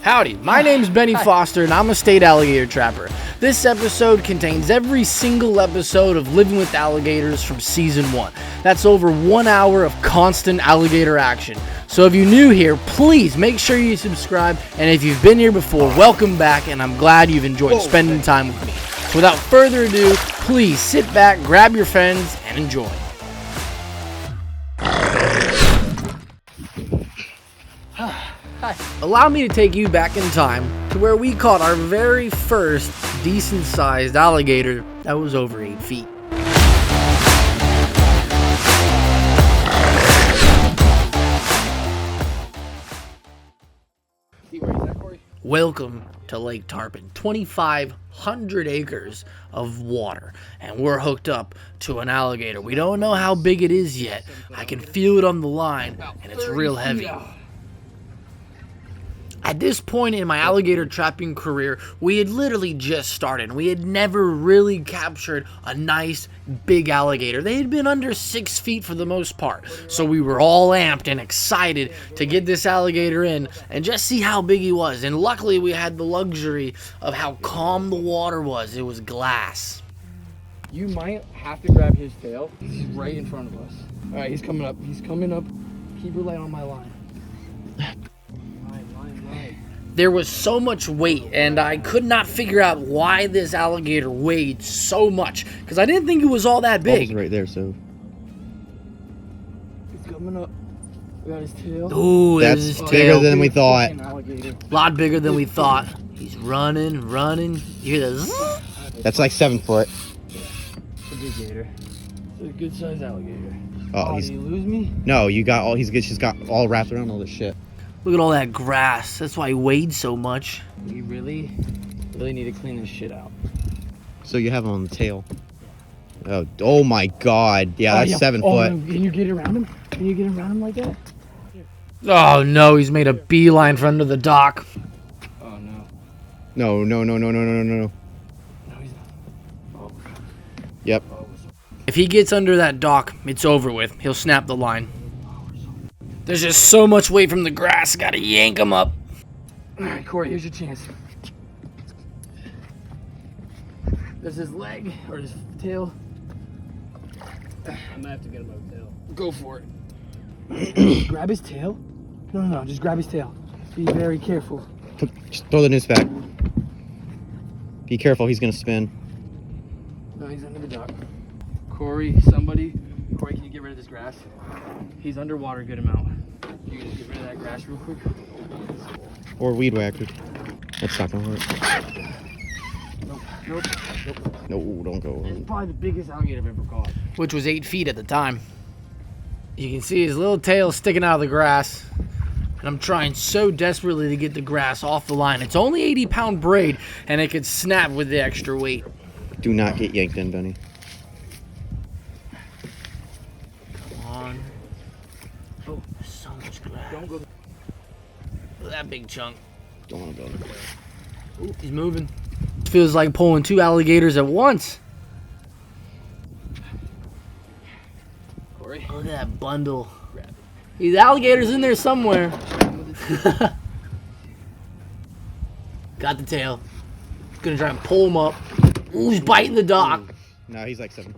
Howdy, my name's Benny Foster and I'm a state alligator trapper. This episode contains every single episode of Living with Alligators from Season 1. That's over 1 hour of constant alligator action. So if you're new here, please make sure you subscribe, and if you've been here before, welcome back, and I'm glad you've enjoyed spending time with me. So without further ado, please sit back, grab your friends, and enjoy. Allow me to take you back in time to where we caught our very first decent-sized alligator that was over 8 feet. Welcome to Lake Tarpon, 2,500 acres of water, and we're hooked up to an alligator. We don't know how big it is yet. I can feel it on the line, and it's real heavy. At this point in my alligator trapping career, we had literally just started. We had never really captured a nice big alligator. They had been under 6 feet for the most part. So we were all amped and excited to get this alligator in and just see how big he was. And luckily we had the luxury of how calm the water was. It was glass. You might have to grab his tail. He's right in front of us. All right, he's coming up. He's coming up. Keep your light on my line. There was so much weight, and I could not figure out why this alligator weighed so much, because I didn't think it was all that big. Right there, so. He's coming up. We got his tail. Ooh, that's his bigger tail. than we thought. A lot bigger than we thought. He's running. You hear the zzz? That's like 7 foot. It's a big gator. It's a good sized alligator. Oh, did he lose me? No, you got all. He's just got all wrapped around all this shit. Look at all that grass. That's why he weighed so much. We really need to clean this shit out. So you have him on the tail. Oh my God. Yeah, that's 7 foot. No. Can you get around him? Can you get around him like that? Oh no, he's made a beeline for under the dock. Oh no. No. No, he's not. Oh. Yep. If he gets under that dock, it's over with. He'll snap the line. There's just so much weight from the grass. Gotta yank him up. All right, Corey, here's your chance. There's his leg or his tail. I might have to get him by the tail. Go for it. Grab his tail. No. Just grab his tail. Be very careful. Just throw the noose back. Be careful. He's gonna spin. No, he's under the dock. Corey, can you get rid of this grass? He's underwater a good amount. You can get rid of that grass real quick? Or weed whacker. That's not gonna work. Nope. No, don't go. It's probably the biggest alligator I've ever caught. Which was 8 feet at the time. You can see his little tail sticking out of the grass. And I'm trying so desperately to get the grass off the line. It's only 80-pound braid, and it could snap with the extra weight. Do not get yanked in, Benny. Oh, there's so much grass. Don't go. Look at that big chunk. Don't want to go. Ooh, he's moving. Feels like pulling 2 alligators at once. Corey, look at that bundle. These alligators in there somewhere. Got the tail. Gonna try and pull him up. Ooh, he's biting the dock. No, he's like 7.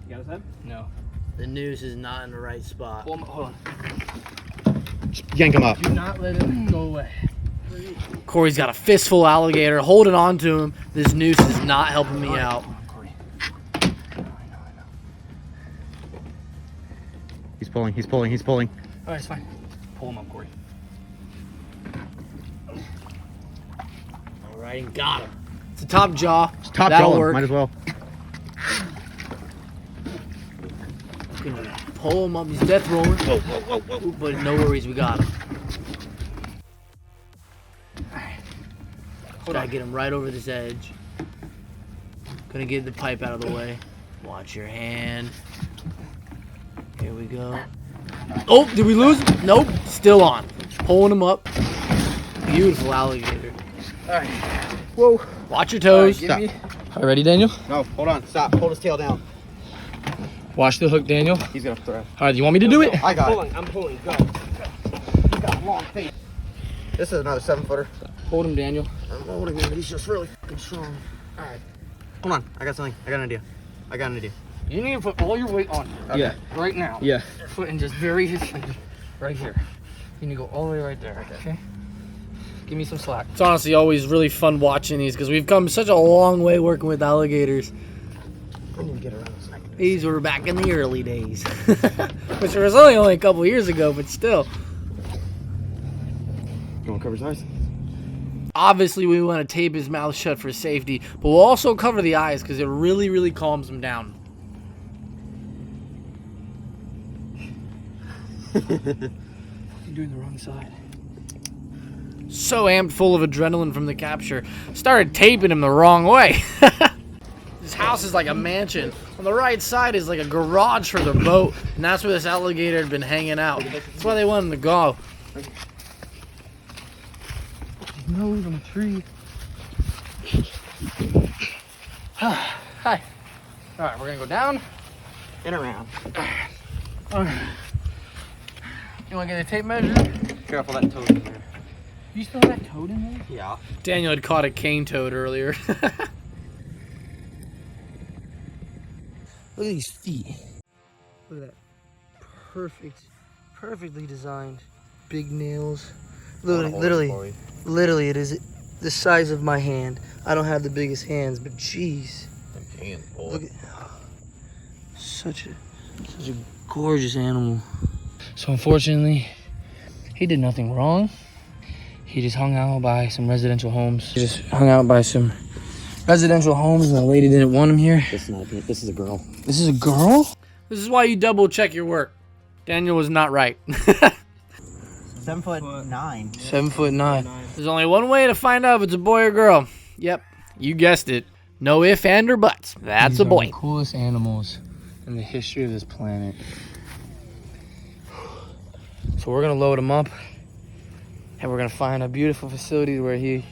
You got his head? No. The noose is not in the right spot. Hold on. Just yank him up. Do not let him go away. Corey's got a fistful alligator holding on to him. This noose is not helping me out. Come on, Corey. I know. He's pulling. All right, it's fine. Pull him up, Corey. All right, and got him. It's a top jaw. It's top That'll jaw. work. Might as well. Gonna pull him up. He's death rolling. Whoa. But no worries, we got him. Gotta get him right over this edge. Gonna get the pipe out of the way. Watch your hand. Here we go. Oh, did we lose him? Nope, still on. Pulling him up. Beautiful alligator. All right. Whoa. Watch your toes. All right, all right, ready, Daniel? No, hold on. Stop. Hold his tail down. Watch the hook, Daniel. He's gonna throw. All right, you want me to do it? I got it. I'm pulling. Go. long face. This is another 7-footer. Hold him, Daniel. I'm holding him, but he's just really fucking strong. All right. Hold on, I got something. I got an idea. You need to put all your weight on. Okay. Yeah. Right now. Yeah. Your foot and just very right here. You need to go all the way right there. Okay. Give me some slack. It's honestly always really fun watching these because we've come such a long way working with alligators. I need to get around this neck. These were back in the early days, which was only a couple years ago, but still. You want to cover his eyes? Obviously, we want to tape his mouth shut for safety, but we'll also cover the eyes because it really, really calms him down. You're doing the wrong side. So amped full of adrenaline from the capture, started taping him the wrong way. This house is like a mansion. On the right side is like a garage for their boat, and that's where this alligator had been hanging out. That's why they wanted him to go. His nose on the tree. Hi. All right, we're gonna go down And around. All right. You wanna get a tape measure? Careful, that toad in there. You still have that toad in there? Yeah. Daniel had caught a cane toad earlier. Look at these feet. Look at that. Perfectly designed. Big nails. Literally, it is the size of my hand. I don't have the biggest hands, but jeez. Look at such a gorgeous animal. So unfortunately, he did nothing wrong. He just hung out by some residential homes. And the lady didn't want him here. This is not a penis. This is a girl. This is a girl? This is why you double check your work. Daniel was not right. 7'9". 7'9". There's only one way to find out if it's a boy or girl. Yep, you guessed it. No ifs, and or buts. That's These a are boy. the coolest animals in the history of this planet. So we're gonna load him up, and we're gonna find a beautiful facility where he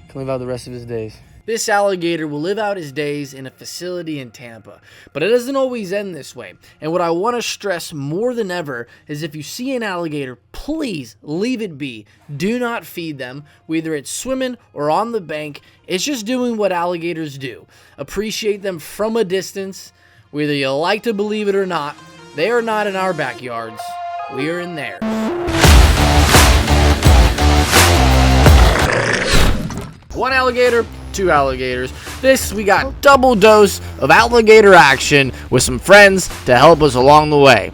can live out the rest of his days. This alligator will live out his days in a facility in Tampa, but it doesn't always end this way. And what I want to stress more than ever is if you see an alligator, please leave it be. Do not feed them, whether it's swimming or on the bank. It's just doing what alligators do. Appreciate them from a distance, whether you like to believe it or not. They are not in our backyards. We are in theirs. One alligator, two alligators. This, we got double dose of alligator action with some friends to help us along the way.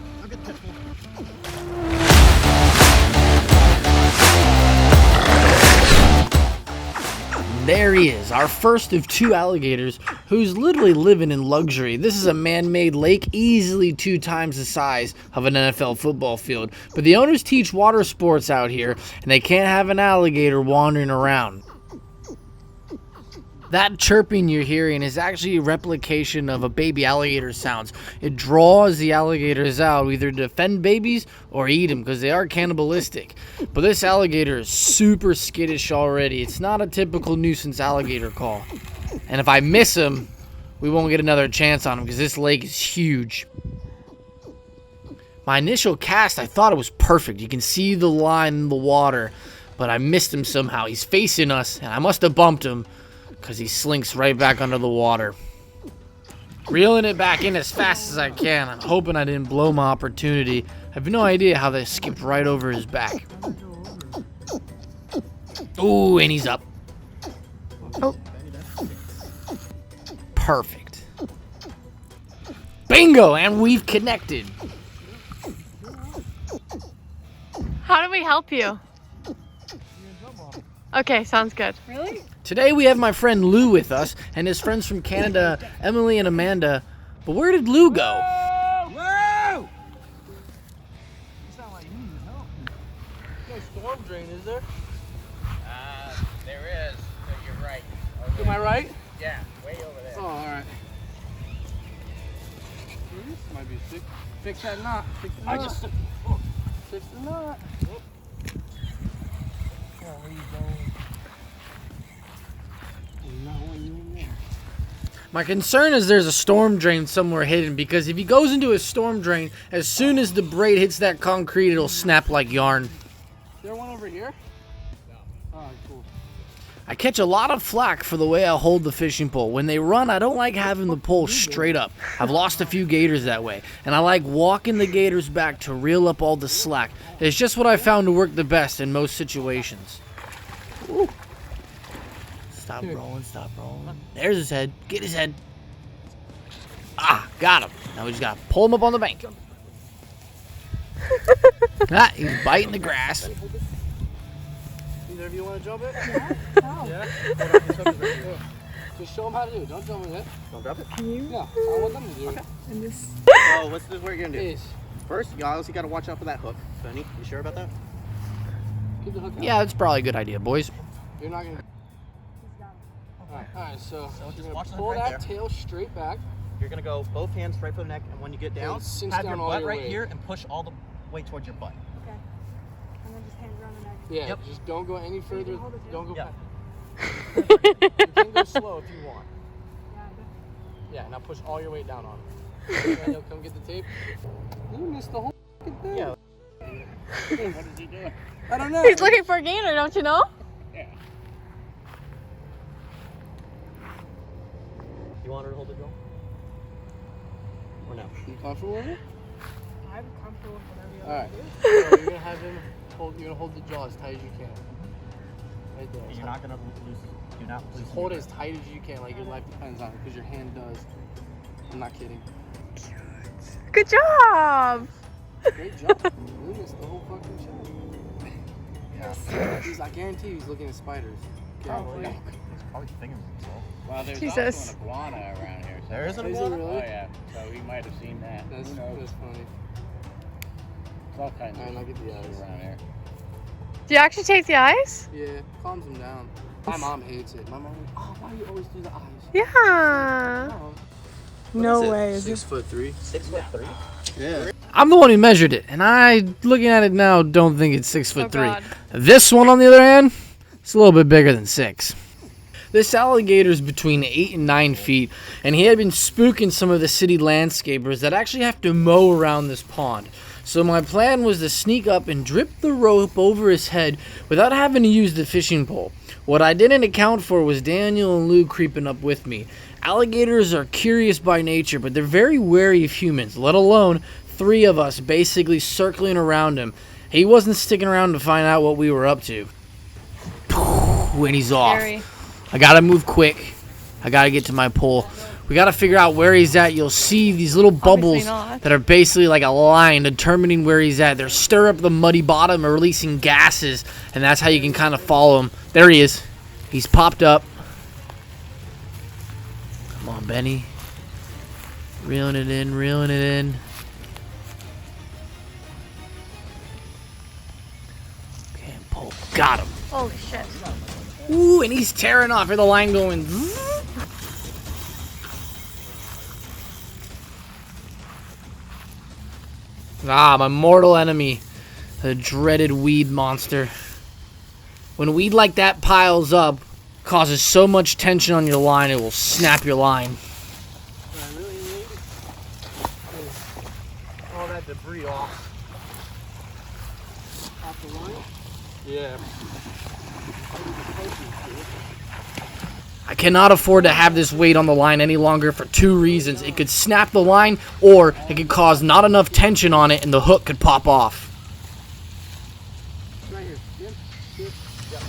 There he is, our first of two alligators who's literally living in luxury. This is a man-made lake, easily 2 times the size of an NFL football field. But the owners teach water sports out here, and they can't have an alligator wandering around. That chirping you're hearing is actually a replication of a baby alligator sounds. It draws the alligators out either to defend babies or eat them because they are cannibalistic. But this alligator is super skittish already. It's not a typical nuisance alligator call. And if I miss him, we won't get another chance on him because this lake is huge. My initial cast, I thought it was perfect. You can see the line in the water, but I missed him somehow. He's facing us, and I must have bumped him, because he slinks right back under the water. Reeling it back in as fast as I can. I'm hoping I didn't blow my opportunity. I have no idea how they skipped right over his back. Ooh, and he's up. Oh. Perfect. Bingo, and we've connected. How do we help you? Okay, sounds good. Really? Today we have my friend Lou with us and his friends from Canada, Emily and Amanda. But where did Lou go? Whoa! You sound like you need help. No storm drain, is there? There is, so you're right. Am I right? Yeah, way over there. Oh, all right. This might be sick. Fix that knot. Fix the knot. Fix the knot. Oh, where you going? My concern is there's a storm drain somewhere hidden because if he goes into a storm drain, as soon as the braid hits that concrete, it'll snap like yarn. There one over here? No. Alright, cool. I catch a lot of flack for the way I hold the fishing pole. When they run, I don't like having the pole straight up. I've lost a few gators that way, and I like walking the gators back to reel up all the slack. It's just what I found to work the best in most situations. Ooh. Stop rolling, stop rolling. There's his head. Get his head. Ah, got him. Now we just gotta pull him up on the bank. Ah, he's biting the grass. Either of you want to jump it? Yeah? Oh. Yeah? Just show them how to do it. Don't jump in it. Don't drop it. Can you? Yeah, I want them to do it. And this. Oh, what you're gonna do? Is First, you obviously gotta watch out for that hook. Benny, you sure about that? keep the hook out. Yeah, that's probably a good idea, boys. You're not going to... Alright, so just you're going watch to the pull hook right that there. tail straight back. You're gonna go both hands right for the neck, and when you get down, cinch have down your all butt your right weight. here and push all the way towards your butt. Okay. And then just hands around the neck. Yeah, Yep. just don't go any further. hold it Don't go Yep. back. You can go slow if you want. Yeah, I Yeah, now push all your weight down on it. And you'll come get the tape. You missed the whole fucking thing. Yeah. What is he doing? I don't know. He's looking for a gator, don't you know? Yeah. You want her to hold the drill? Or no? You comfortable with it? I'm comfortable with whatever you Alright. want So you're gonna have him hold. You're gonna hold the jaw as tight as you can. Right there. You're not gonna lose. Do not lose. Just hold it as tight as you can, like your life depends on it, because your hand does. I'm not kidding. Good job. Great job. You missed the whole fucking show. Yeah. I guarantee he's looking at spiders. Probably. He's probably fingering himself. Well, there's Jesus. also an iguana around here. There is an Is it iguana? really? Oh yeah, so he might have seen that. That's Who knows? funny. It's all kinds Alright, of I'll get the eyes. around here. Do you actually take the eyes? Yeah, calms him down. My mom hates it. My mom, oh, why do you always do the eyes? Yeah. Oh. No way. Is 6'3". 6'3". Yeah. I'm the one who measured it, and I, looking at it now, don't think it's 6'3". God. This one, on the other hand, it's a little bit bigger than 6. This alligator's between 8 and 9 feet, and he had been spooking some of the city landscapers that actually have to mow around this pond. So my plan was to sneak up and drip the rope over his head without having to use the fishing pole. What I didn't account for was Daniel and Lou creeping up with me. Alligators are curious by nature, but they're very wary of humans, let alone 3 of us basically circling around him. He wasn't sticking around to find out what we were up to. When he's off. Scary. I gotta move quick. I gotta get to my pole. We gotta figure out where he's at. You'll see these little bubbles not. that are basically like a line determining where he's at. They're stir up the muddy bottom or releasing gases, and that's how you can kind of follow him. There he is. He's popped up. Come on, Benny. Reeling it in, reeling it in. Okay, pull. Got him. Oh shit. Ooh, and he's tearing off. Hear the line going. Ah, my mortal enemy, the dreaded weed monster. When weed like that piles up, causes so much tension on your line, it will snap your line. What I really need is all that debris off. Off the line? Yeah. I cannot afford to have this weight on the line any longer for 2 reasons. It could snap the line, or it could cause not enough tension on it and the hook could pop off. Right here. Jim? Here. Yep.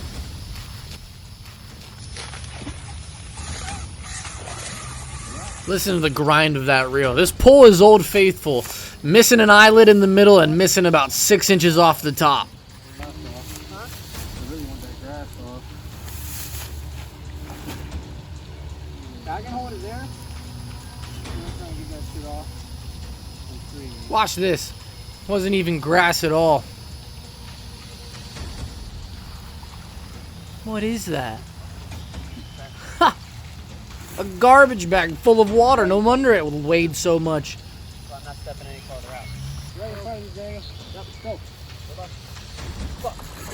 Listen to the grind of that reel. This pull is Old Faithful. Missing an eyelid in the middle and missing about 6 inches off the top. I really want that grass off. I can hold it there. I'm trying to get that shit off. I'm free. Watch this. Wasn't even grass at all. What is that? Ha! A garbage bag full of water. No wonder it weighed so much. So I'm not stepping any farther out. Right in front of you, Daniel. Yep, go.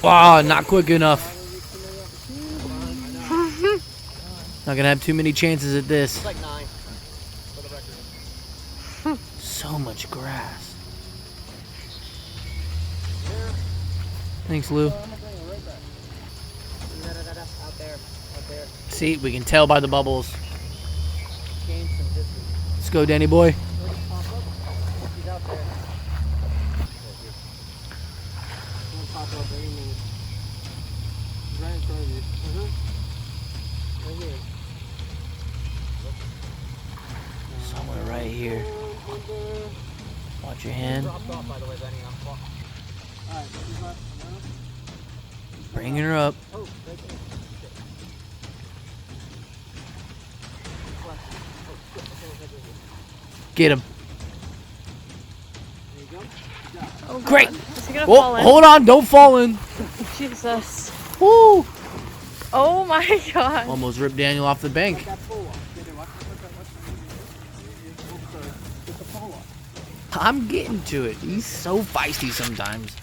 Wow, not quick enough. Not gonna have too many chances at this. It's like 9. For the record. So much grass. Thanks, Lou. I'm gonna bring it See, we can tell by the bubbles. Gain some distance. Let's go, Danny boy. He's out there. He's gonna pop up any minute. He's right in front of you. Right here. Somewhere right here. Watch your hand. Dropped off, by the way, Benny. Alright, she's left. Bringing her up. Oh, right there. Get him. There you go. Oh, God. Great. Is he gonna Whoa, fall in? hold on, don't fall in. Jesus. Woo! Oh my God. Almost ripped Daniel off the bank. That pole off. Get the pole off. I'm getting to it. He's so feisty sometimes.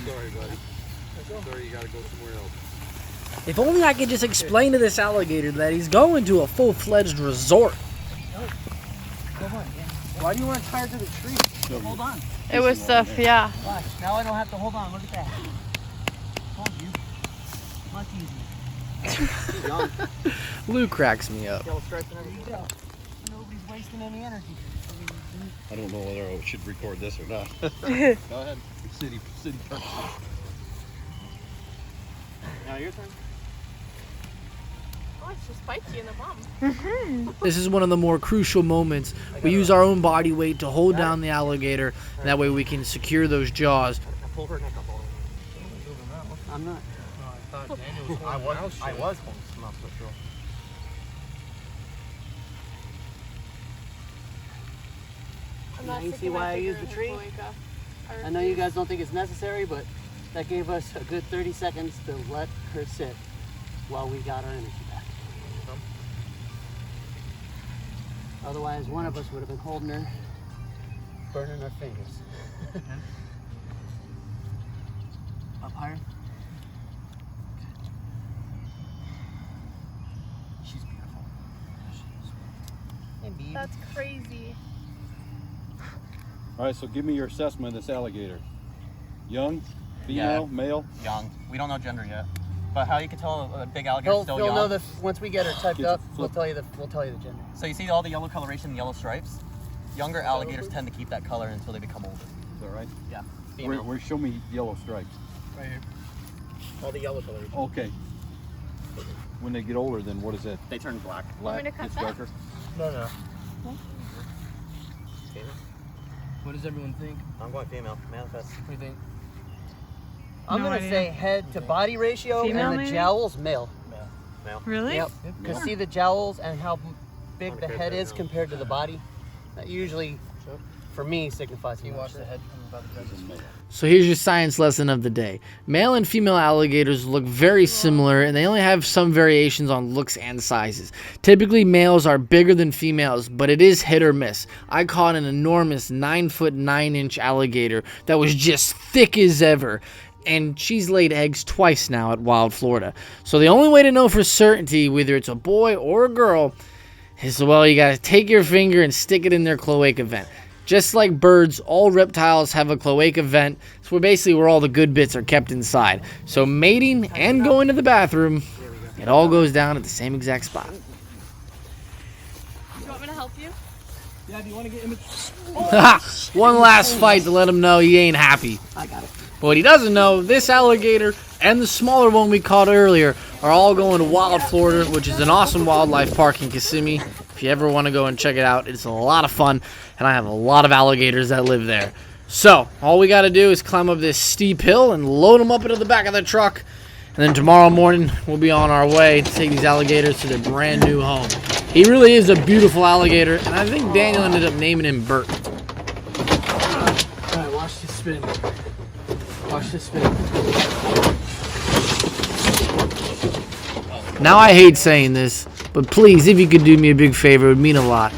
Sorry, buddy. Sorry, you gotta go somewhere else. If only I could just explain to this alligator that he's going to a full-fledged resort. Why do you want to tie her to the tree? Hold on. It was stuff, yeah. Watch. Now I don't have to hold on. Look at that. Told you. Much easier. Lou cracks me up. Yellow stripes and everything. Nobody's wasting any energy. I don't know whether I should record this or not. Go ahead. City person. Now your turn. Oh, it's just spiky in the bum. This is one of the more crucial moments. We use our own body weight to hold down the alligator, and that way we can secure those jaws. Pull her neck up all the way. I'm not. I was holding some up for sure. I'm Now not you sticking see my why I finger use in the her tree? cloaca. I know you guys don't think it's necessary, but that gave us a good 30 seconds to let her sit while we got our energy back. Otherwise, one of us would have been holding her, burning our fingers. Up higher. She's beautiful. Hey, babe. That's crazy. All right, so give me your assessment of this alligator. Young, female, male. Young. We don't know gender yet. But how you can tell a big alligator is still He'll young. know once we get her typed Get up. the We'll flip. tell you the gender. So you see all the yellow coloration and yellow stripes? Younger alligators tend to keep that color until they become older. Is that right? Yeah. Where, Female. show me yellow stripes. Right here. All the yellow colors. Okay. When they get older, then what is that? They turn black. Want me to cut Gets that? darker. No. Female? What does everyone think? I'm going female. Manifest. What do you think? I'm No gonna idea. say head to body ratio Female, and the maybe? jowls male. Really? Yep. Because see the jowls and how big the head is compared to the body. That usually, for me, signifies you watch the head from above the head. So here's your science lesson of the day. Male and female alligators look very similar, and they only have some variations on looks and sizes. Typically, males are bigger than females, but it is hit or miss. I caught an enormous 9-foot 9-inch alligator that was just thick as ever, and she's laid eggs twice now at Wild Florida. So the only way to know for certainty whether it's a boy or a girl is, well, you gotta take your finger and stick it in their cloaca vent. Just like birds, all reptiles have a cloaca vent. It's where all the good bits are kept inside. So mating and going to the bathroom, it all goes down at the same exact spot. Do you want me to help you? Yeah, do you want to get image? One last fight to let him know he ain't happy. I got it. But what he doesn't know, this alligator and the smaller one we caught earlier are all going to Wild Florida, which is an awesome wildlife park in Kissimmee. If you ever want to go and check it out, it's a lot of fun, and I have a lot of alligators that live there. So, all we got to do is climb up this steep hill and load them up into the back of the truck, and then tomorrow morning we'll be on our way to take these alligators to their brand new home. He really is a beautiful alligator, and I think Daniel ended up naming him Bert. Alright, watch this spin. Watch this spin. Now I hate saying this, but please, if you could do me a big favor, it would mean a lot.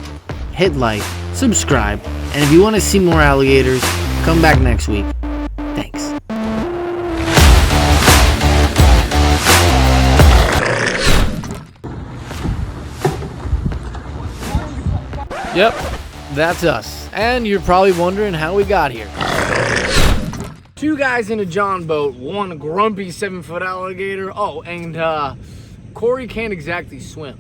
Hit like, subscribe, and if you want to see more alligators, come back next week. Thanks. Yep, that's us. And you're probably wondering how we got here. 2 guys in a John boat, 1 grumpy 7-foot alligator. Oh, and Corey can't exactly swim.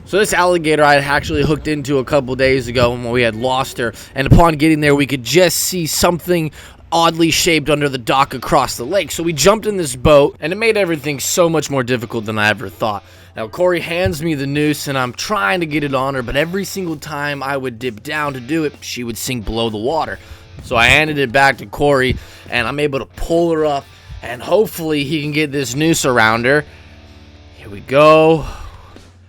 So this alligator I had actually hooked into a couple days ago when we had lost her, and upon getting there we could just see something oddly shaped under the dock across the lake. So we jumped in this boat, and it made everything so much more difficult than I ever thought. Now Corey hands me the noose, and I'm trying to get it on her, but every single time I would dip down to do it, she would sink below the water. So I handed it back to Corey, and I'm able to pull her up, and hopefully he can get this noose around her. Here we go.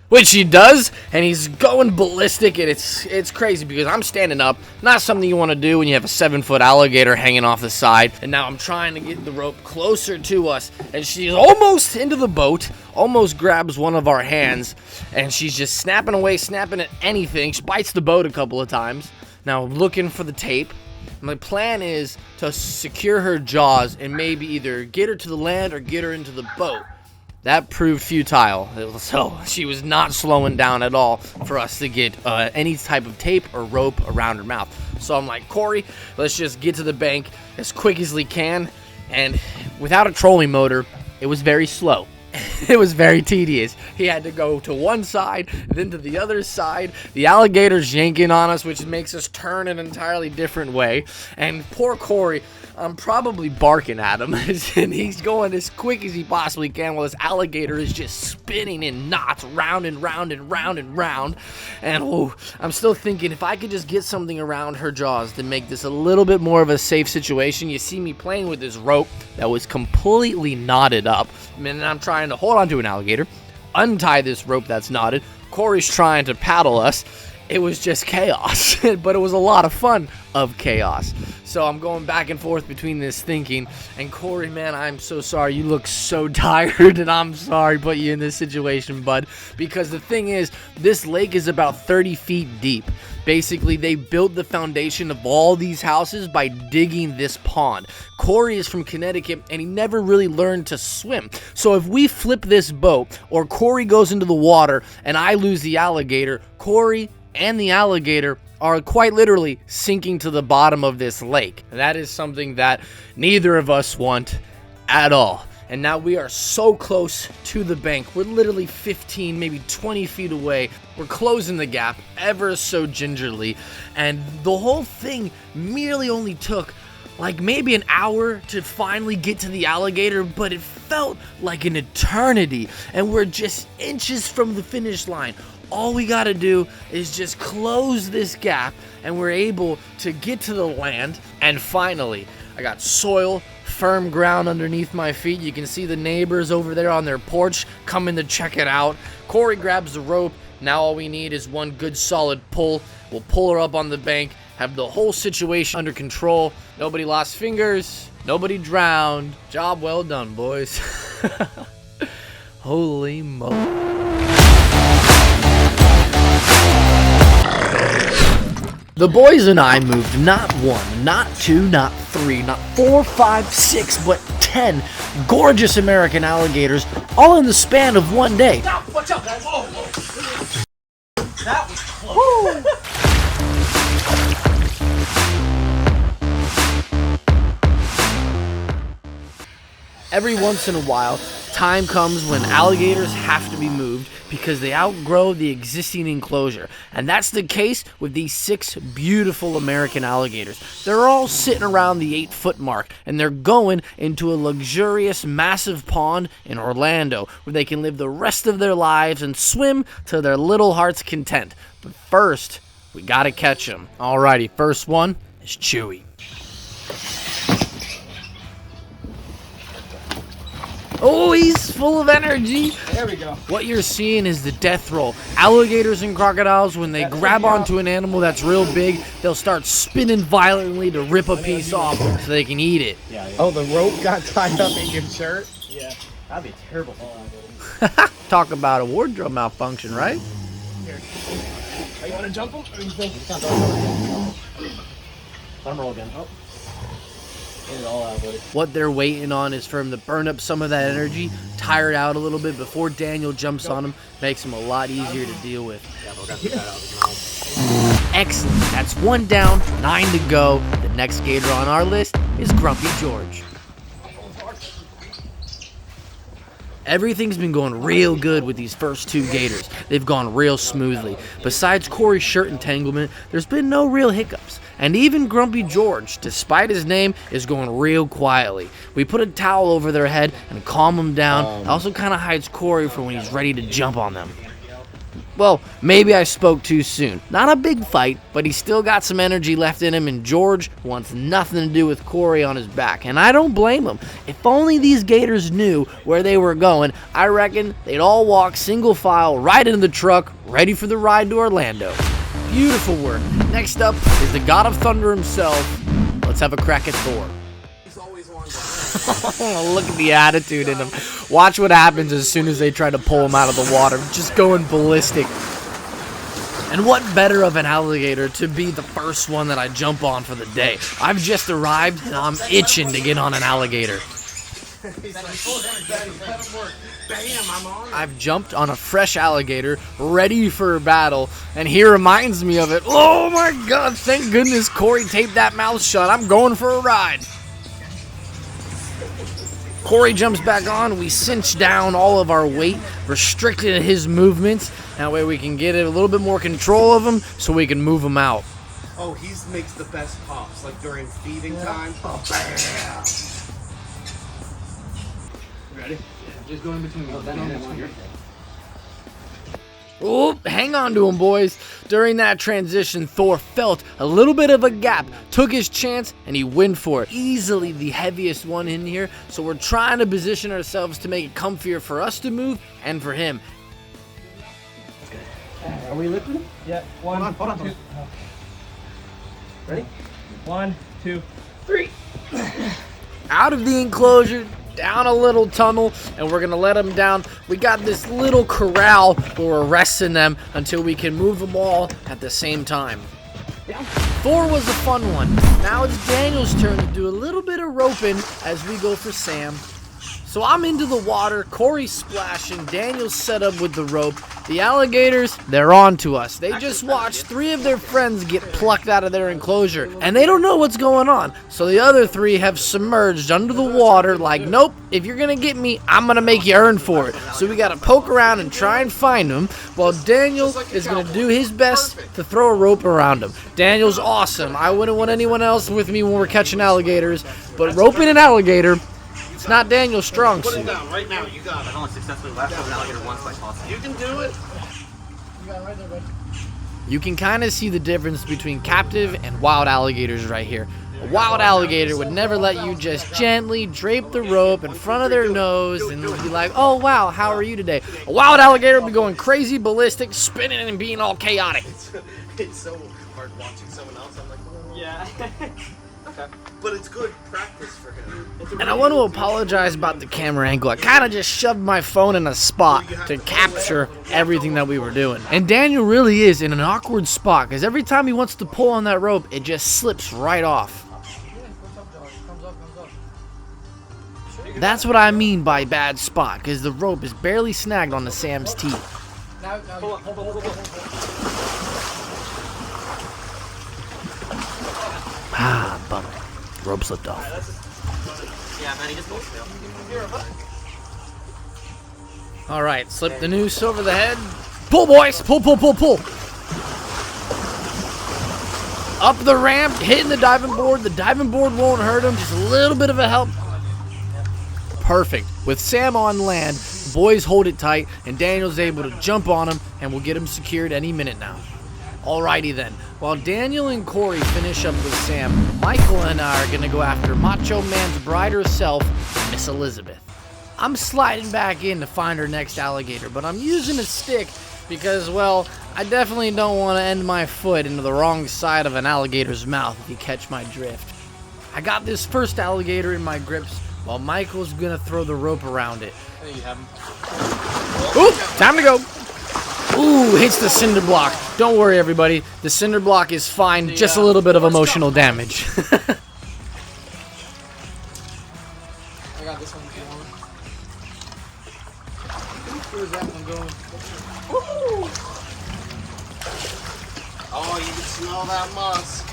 Which he does, and he's going ballistic, and it's crazy because I'm standing up. Not something you want to do when you have a 7-foot alligator hanging off the side. And now I'm trying to get the rope closer to us, and she's almost into the boat, almost grabs one of our hands, and she's just snapping away, snapping at anything. She bites the boat a couple of times. Now I'm looking for the tape. My plan is to secure her jaws and maybe either get her to the land or get her into the boat. That proved futile, so she was not slowing down at all for us to get any type of tape or rope around her mouth. So I'm like, Corey, let's just get to the bank as quick as we can. And without a trolling motor, it was very slow. It was very tedious. He had to go to one side, then to the other side. The alligator's yanking on us, which makes us turn an entirely different way. And poor Corey, I'm probably barking at him, and he's going as quick as he possibly can while this alligator is just spinning in knots, round and round and round and round. And oh, I'm still thinking if I could just get something around her jaws to make this a little bit more of a safe situation. You see me playing with this rope that was completely knotted up, and I'm trying to hold on to an alligator, untie this rope that's knotted. Corey's trying to paddle us. It was just chaos, but it was a lot of fun of chaos. So I'm going back and forth between this thinking, and Corey, man, I'm so sorry. You look so tired, and I'm sorry to put you in this situation, bud. Because the thing is, this lake is about 30 feet deep. Basically, they built the foundation of all these houses by digging this pond. Corey is from Connecticut, and he never really learned to swim. So if we flip this boat, or Corey goes into the water, and I lose the alligator, Corey and the alligator are quite literally sinking to the bottom of this lake. And that is something that neither of us want at all. And now we are so close to the bank. We're literally 15, maybe 20 feet away. We're closing the gap ever so gingerly. And the whole thing merely only took like maybe an hour to finally get to the alligator, but it felt like an eternity. And we're just inches from the finish line. All we gotta do is just close this gap, and we're able to get to the land. And finally, I got soil, firm ground underneath my feet. You can see the neighbors over there on their porch coming to check it out. Corey grabs the rope. Now all we need is one good solid pull. We'll pull her up on the bank, have the whole situation under control. Nobody lost fingers, nobody drowned. Job well done, boys. Holy moly. The boys and I moved not 1, not 2, not 3, not 4, 5, 6, but 10 gorgeous American alligators, all in the span of one day. Watch out, guys. Whoa. That was close. Every once in a while, time comes when alligators have to be moved because they outgrow the existing enclosure. And that's the case with these 6 beautiful American alligators. They're all sitting around the 8-foot mark, and they're going into a luxurious, massive pond in Orlando where they can live the rest of their lives and swim to their little heart's content. But first, we gotta catch them. Alrighty, first one is Chewy. Oh, he's full of energy. There we go. What you're seeing is the death roll. Alligators and crocodiles, when they grab onto an animal that's real big, they'll start spinning violently to rip a piece off so they can eat it. Oh, the rope got tied up in your shirt? Yeah. That'd be terrible. Talk about a wardrobe malfunction, right? You want to jump him? Or you think? Let him roll again. Oh. Get it all out, buddy. What they're waiting on is for him to burn up some of that energy, tire it out a little bit before Daniel jumps on him, makes him a lot easier to deal with. Yeah, but we got to get that out of his mouth. Excellent. That's 1 down, 9 to go. The Next gator on our list is Grumpy George. Everything's been going real good with these first two gators. They've gone real smoothly. Besides Corey's shirt entanglement, there's been no real hiccups. And even Grumpy George, despite his name, is going real quietly. We put a towel over their head and calm them down. It also kind of hides Corey for when he's ready to jump on them. Well, maybe I spoke too soon. Not a big fight, but he's still got some energy left in him, and George wants nothing to do with Corey on his back, and I don't blame him. If only these gators knew where they were going, I reckon they'd all walk single file right into the truck, ready for the ride to Orlando. Beautiful work. Next up is the God of Thunder himself. Let's have a crack at Thor. Look at the attitude in him. Watch what happens as soon as they try to pull him out of the water. Just going ballistic. And what better of an alligator to be the first one that I jump on for the day? I've just arrived and I'm itching to get on an alligator. I've jumped on a fresh alligator, ready for battle, and he reminds me of it. Oh my God, thank goodness Corey taped that mouth shut. I'm going for a ride. Corey jumps back on, we cinch down all of our weight, restricted his movements. That way we can get a little bit more control of him so we can move him out. Oh, he makes the best pops, like during feeding time. Oh, bam! Ready? Just go in between me. Oh, hang on to him, boys. During that transition, Thor felt a little bit of a gap, took his chance, and he went for it. Easily the heaviest one in here, so we're trying to position ourselves to make it comfier for us to move and for him. Are we lifting? Yeah. Hold on. Two. Ready? 1, 2, 3. Out of the enclosure, down a little tunnel, and we're gonna let them down. We got this little corral where we're resting them until we can move them all at the same time. Thor was a fun one. Now it's Daniel's turn to do a little bit of roping as we go for Sam. So I'm into the water, Corey's splashing, Daniel's set up with the rope. The alligators, they're on to us. They just watched 3 of their friends get plucked out of their enclosure, and they don't know what's going on. So the other 3 have submerged under the water like, nope, if you're gonna get me, I'm gonna make you earn for it. So we gotta poke around and try and find them, while Daniel is gonna do his best to throw a rope around him. Daniel's awesome. I wouldn't want anyone else with me when we're catching alligators, but roping an alligator, it's not Daniel's strong suit. Put it down right now. You got it. I've only successfully lashed an alligator once by tossing. You can do it. You can kind of see the difference between captive and wild alligators right here. A wild alligator would never let you just gently drape the rope in front of their nose and be like, oh wow, how are you today? A wild alligator would be going crazy, ballistic, spinning and being all chaotic. It's so hard watching someone else. I'm like, oh. Yeah. Okay. But it's good practice for him. And I want to apologize about the camera angle. I kind of just shoved my phone in a spot to capture everything that we were doing. And Daniel really is in an awkward spot because every time he wants to pull on that rope, it just slips right off. That's what I mean by bad spot, because the rope is barely snagged onto Sam's teeth. Ah, bummer. Rope slipped off. Yeah, man, he just goes still. All right, slip the noose over the head. Pull, boys! Pull, pull, pull, pull! Up the ramp, hitting the diving board. The diving board won't hurt him. Just a little bit of a help. Perfect. With Sam on land, the boys hold it tight, and Daniel's able to jump on him, and we'll get him secured any minute now. Alrighty then. While Daniel and Corey finish up with Sam, Michael and I are going to go after Macho Man's bride herself, Miss Elizabeth. I'm sliding back in to find her next alligator, but I'm using a stick because, well, I definitely don't want to end my foot into the wrong side of an alligator's mouth if you catch my drift. I got this first alligator in my grips while Michael's going to throw the rope around it. There you have him. Ooh, time to go. Ooh, hits the cinder block. Don't worry, everybody. The cinder block is fine. Just a little bit of emotional damage. I got this one if you want. Where's that one going? Woo! Oh, you can smell that moss.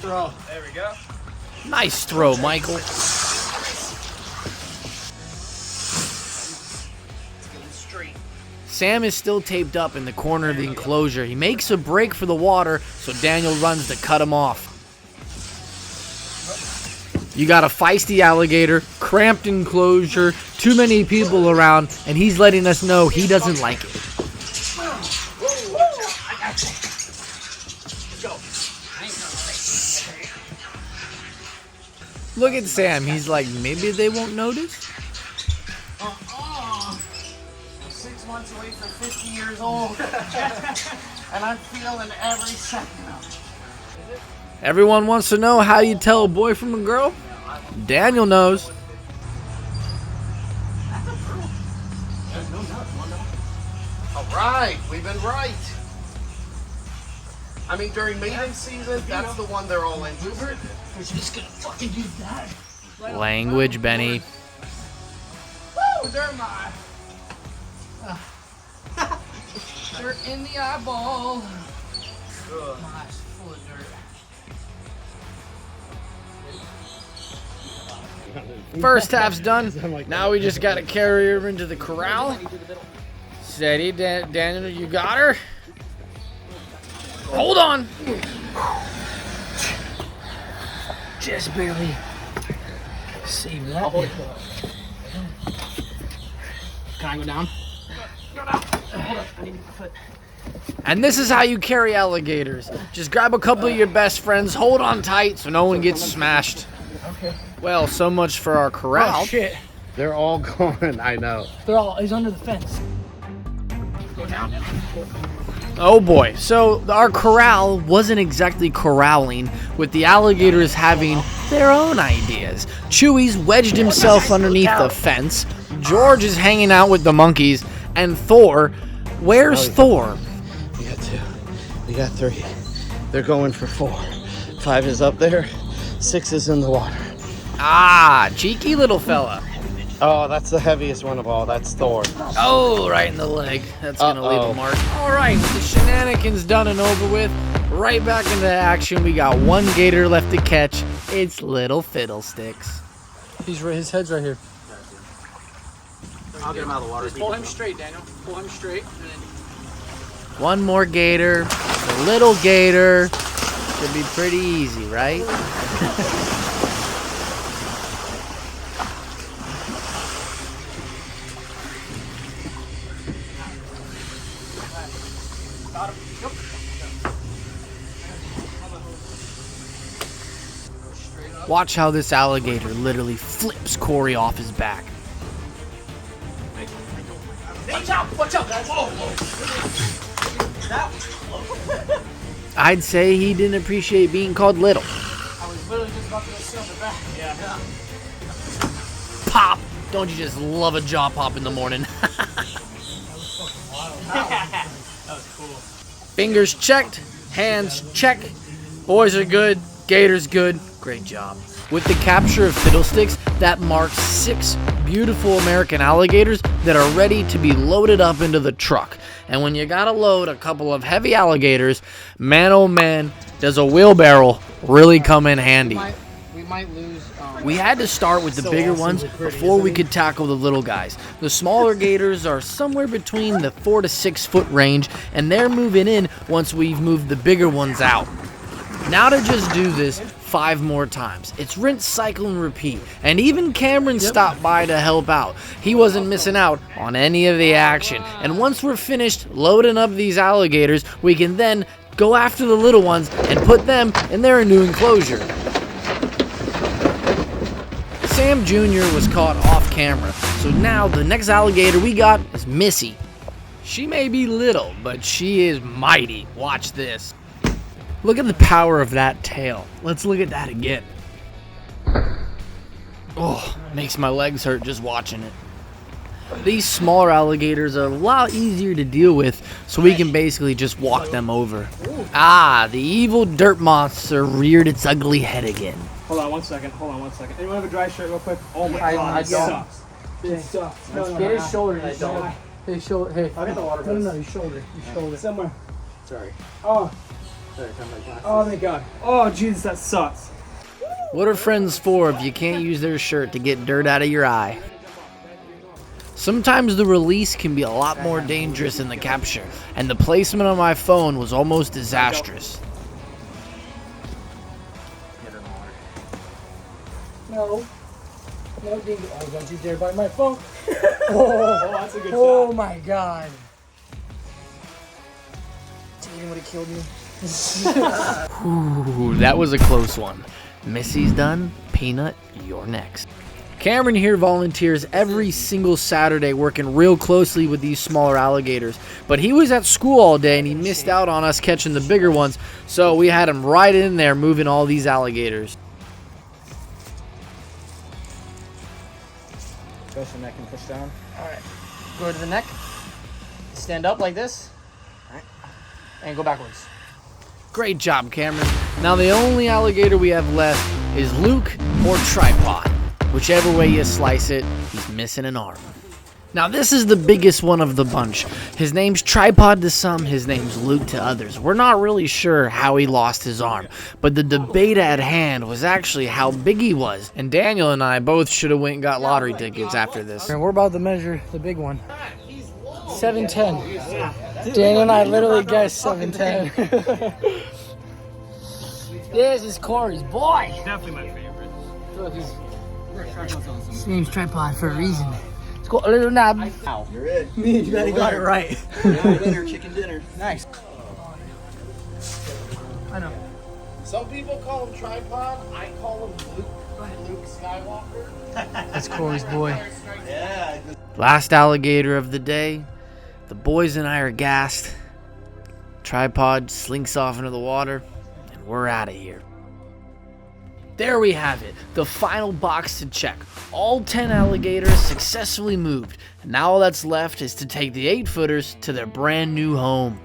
throw. There we go. Nice throw, Michael. Sam is still taped up in the corner of the enclosure. He makes a break for the water, so Daniel runs to cut him off. You got a feisty alligator, cramped enclosure, too many people around, and he's letting us know he doesn't like it. Look at Sam. He's like, maybe they won't notice? 6 months away from 50 years old. And I'm feeling every second of it. Everyone wants to know how you tell a boy from a girl? Daniel knows. All right, we've been right. I mean, during mating season, that's the one they're all into. We're just gonna fucking do that. Language, Benny. Woo, they're mine. They're in the eyeball. Nice, full of dirt. First half's done. Now we just gotta carry her into the corral. Steady, Daniel, you got her? Hold on. Just barely saved that. Can I go down? Go down. Hold up, I need my foot. And this is how you carry alligators. Just grab a couple of your best friends, hold on tight so no one gets smashed. Okay. Well, so much for our corral. Oh shit. They're all going, I know. He's under the fence. Go down. Oh boy, so our corral wasn't exactly corralling, with the alligators having their own ideas. Chewy's wedged himself underneath the fence, George is hanging out with the monkeys, and Thor, where's Thor? We got 2. We got 3. They're going for 4. 5 is up there. 6 is in the water. Ah, cheeky little fella. Oh, that's the heaviest one of all. That's Thor. Oh, right in the leg. That's gonna leave a mark. All right, the shenanigans done and over with. Right back into action. We got 1 gator left to catch. It's little Fiddlesticks. His head's right here. I'll get him out of the water. Just pull him straight, Daniel. Pull him straight. 1 more gator. A little gator. Should be pretty easy, right? Watch how this alligator literally flips Corey off his back. Watch out! Watch out! Whoa, whoa. I'd say he didn't appreciate being called little. I was literally just about to sit on the back. Yeah. Pop! Don't you just love a jaw pop in the morning? That was cool. Fingers checked, hands check. Boys are good, gators good. Great job. With the capture of Fiddlesticks, that marks 6 beautiful American alligators that are ready to be loaded up into the truck. And when you gotta load a couple of heavy alligators, man oh man, does a wheelbarrow really come in handy. We might lose. We had to start with the bigger ones before we could tackle the little guys. The smaller gators are somewhere between the 4 to 6 foot range, and they're moving in once we've moved the bigger ones out. Now to just do this 5 more times. It's rinse, cycle, and repeat. And even Cameron stopped by to help out. He wasn't missing out on any of the action. And once we're finished loading up these alligators, we can then go after the little ones and put them in their new enclosure. Sam Jr. was caught off camera, so now the next alligator we got is Missy. She may be little, but she is mighty. Watch this. Look at the power of that tail. Let's look at that again. Oh, makes my legs hurt just watching it. These smaller alligators are a lot easier to deal with, so we can basically just walk them over. Ah, the evil dirt monster reared its ugly head again. Hold on 1 second. Anyone have a dry shirt real quick? Oh my god, it sucks. It sucks. Get his shoulder. Hey, shoulder. Hey. I got the water. No, your shoulder. Your shoulder. Somewhere. Sorry. Oh. Oh, thank God. Oh, Jesus, that sucks. What are friends for if you can't use their shirt to get dirt out of your eye? Sometimes the release can be a lot more dangerous than the capture, and the placement on my phone was almost disastrous. No. No, Dingo. Oh, don't you dare bite my phone. Oh, that's a good shot. Oh, my God. Damn, would have killed me. Ooh, that was a close one. Missy's done. Peanut, you're next. Cameron here volunteers every single Saturday working real closely with these smaller alligators, but he was at school all day and he missed out on us catching the bigger ones, so we had him right in there moving all these alligators. Go to the neck and push down. Alright. Go to the neck. Stand up like this. Alright. And go backwards. Great job, Cameron. Now the only alligator we have left is Luke or Tripod. Whichever way you slice it, he's missing an arm. Now this is the biggest one of the bunch. His name's Tripod to some, his name's Luke to others. We're not really sure how he lost his arm, but the debate at hand was actually how big he was. And Daniel and I both should have went and got lottery tickets after this. And we're about to measure the big one. 7'10". Daniel and I literally guessed 7'10". This is Corey's boy. Definitely my favorite. His name's Tripod for a reason. It's got a little knob. Ow. You're it. Me, you got it right. Dinner, chicken dinner. Nice. I know. Some people call him Tripod. I call him Luke Skywalker. That's Corey's boy. Yeah. Last alligator of the day. The boys and I are gassed. Tripod slinks off into the water, and we're out of here. There we have it, the final box to check. All 10 alligators successfully moved, and now all that's left is to take the 8-footers to their brand new home.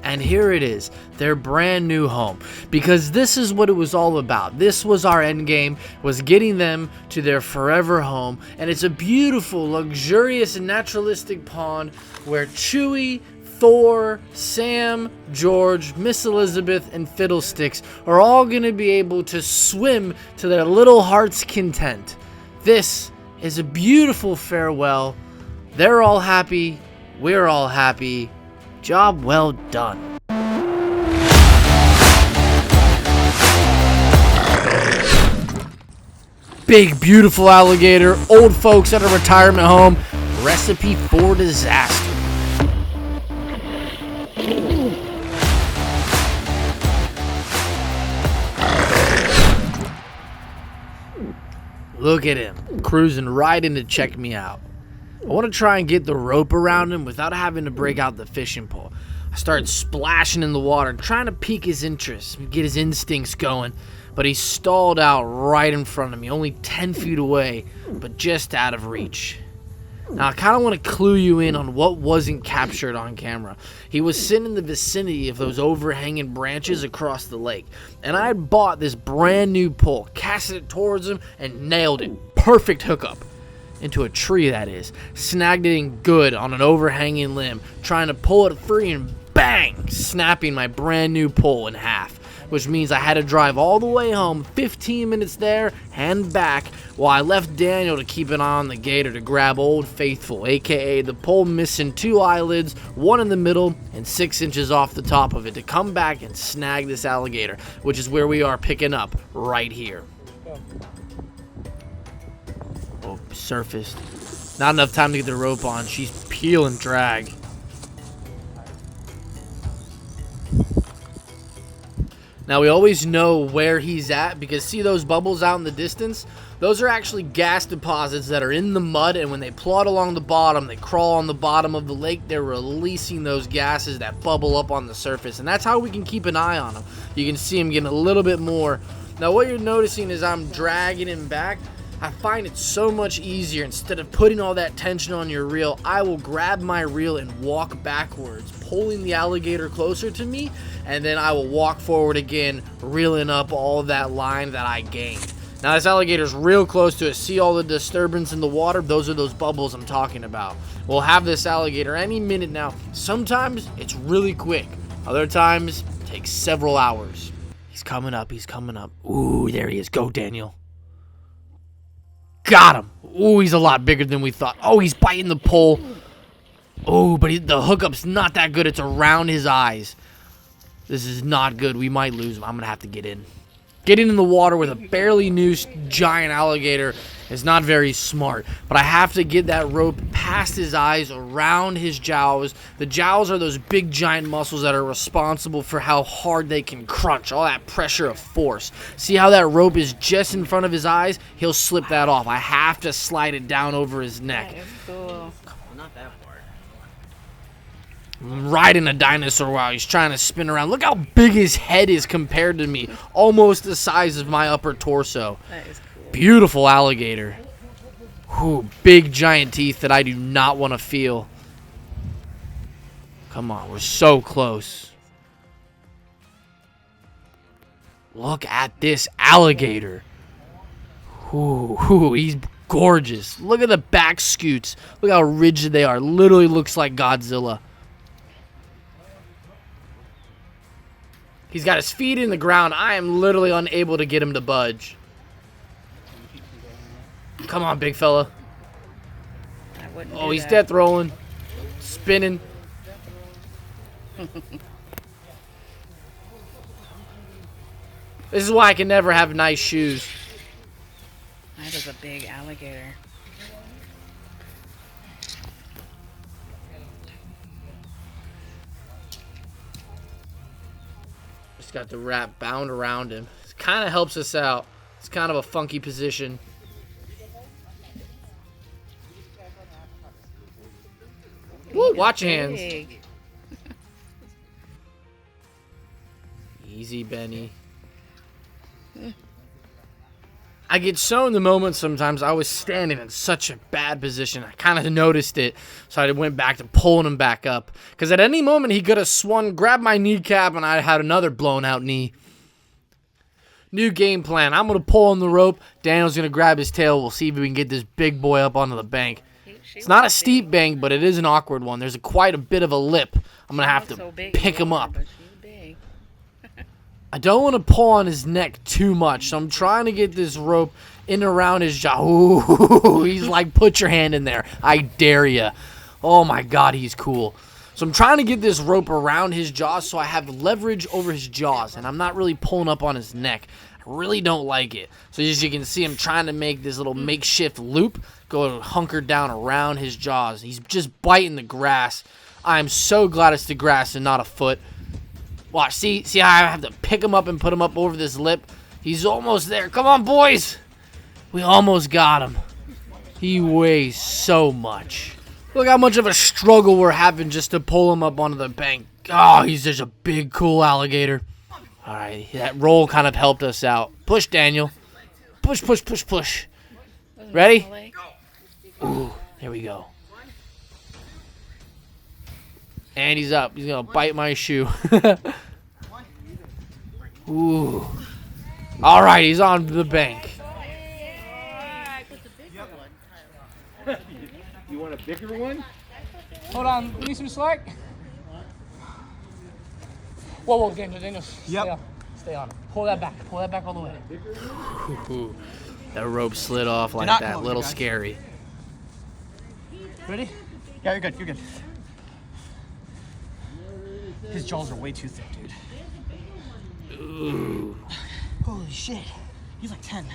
And here it is, their brand new home, because this is what it was all about. This was our end game, was getting them to their forever home, and it's a beautiful, luxurious, and naturalistic pond where Chewie, Thor, Sam, George, Miss Elizabeth, and Fiddlesticks are all going to be able to swim to their little heart's content. This is a beautiful farewell. They're all happy. We're all happy. Job well done. Big, beautiful alligator. Old folks at a retirement home. Recipe for disaster. Look at him, cruising right in to check me out. I want to try and get the rope around him without having to break out the fishing pole. I started splashing in the water, trying to pique his interest, get his instincts going, but he stalled out right in front of me, only 10 feet away, but just out of reach. Now, I kind of want to clue you in on what wasn't captured on camera. He was sitting in the vicinity of those overhanging branches across the lake, and I had bought this brand new pole, casted it towards him, and nailed it. Perfect hookup. Into a tree, that is. Snagged it in good on an overhanging limb, trying to pull it free, and bang! Snapping my brand new pole in half. Which means I had to drive all the way home, 15 minutes there and back, while I left Daniel to keep an eye on the gator to grab Old Faithful, aka the pole missing 2 eyelids, 1 in the middle, and 6 inches off the top of it to come back and snag this alligator, which is where we are picking up right here. Oh, surfaced. Not enough time to get the rope on. She's peel and drag. Now, we always know where he's at because see those bubbles out in the distance? Those are actually gas deposits that are in the mud, and when they plod along the bottom, they crawl on the bottom of the lake, they're releasing those gases that bubble up on the surface, and that's how we can keep an eye on them. You can see him getting a little bit more. Now, what you're noticing is I'm dragging him back. I find it so much easier. Instead of putting all that tension on your reel, I will grab my reel and walk backwards, pulling the alligator closer to me, and then I will walk forward again, reeling up all of that line that I gained. Now this alligator's real close to us. See all the disturbance in the water? Those are those bubbles I'm talking about. We'll have this alligator any minute now. Sometimes it's really quick. Other times Takes several hours. He's coming up. He's coming up. Ooh, there he is. Go, Daniel. Got him. Ooh, he's a lot bigger than we thought. Oh, he's biting the pole. Oh, but the hookup's not that good. It's around his eyes. This is not good. We might lose him. I'm going to have to get in. Getting in the water with a barely noosed giant alligator is not very smart. But I have to get that rope past his eyes, around his jowls. The jowls are those big giant muscles that are responsible for how hard they can crunch. All that pressure of force. See how that rope is just in front of his eyes? He'll slip that off. I have to slide it down over his neck. That is cool. Not that hard. I'm riding a dinosaur while he's trying to spin around. Look how big his head is compared to me. Almost the size of my upper torso. That is cool. Beautiful alligator. Ooh, big giant teeth that I do not want to feel. Come on, we're so close. Look at this alligator. Ooh, he's gorgeous. Look at the back scoots. Look how rigid they are. Literally looks like Godzilla. He's got his feet in the ground. I am literally unable to get him to budge. Come on, big fella. Oh, he's death rolling. Spinning. This is why I can never have nice shoes. That is a big alligator. Just got the wrap bound around him. It kind of helps us out. It's kind of a funky position. Woo, watch your hands. Big. Easy, Benny. I get so in the moment sometimes. I was standing in such a bad position. I kind of noticed it, so I went back to pulling him back up. Because at any moment, he could have swung, grabbed my kneecap, and I had another blown out knee. New game plan. I'm going to pull on the rope. Daniel's going to grab his tail. We'll see if we can get this big boy up onto the bank. It's not a steep bank, but it is an awkward one. There's quite a bit of a lip. I'm going to have to pick him up. I don't want to pull on his neck too much, so I'm trying to get this rope in around his jaw. Ooh, he's like, put your hand in there. I dare ya. Oh my God, he's cool. So I'm trying to get this rope around his jaws so I have leverage over his jaws, and I'm not really pulling up on his neck. I really don't like it. So as you can see, I'm trying to make this little makeshift loop go hunkered down around his jaws. He's just biting the grass. I'm so glad it's the grass and not a foot. Watch, see how I have to pick him up and put him up over this lip? He's almost there. Come on, boys. We almost got him. He weighs so much. Look how much of a struggle we're having just to pull him up onto the bank. Oh, he's just a big, cool alligator. All right, that roll kind of helped us out. Push, Daniel. Push, push, push, push. Ready? Ooh, there we go. And he's up. He's going to bite my shoe. Ooh. All right, he's on the bank. You want a bigger one? Hold on, give me some slack. Whoa, Daniel. Yep. Stay on. Pull that back all the way. Ooh. That rope slid off like that. Little scary. Ready? Yeah, you're good. His jaws are way too thick, dude. Ooh. Holy shit. He's like 10.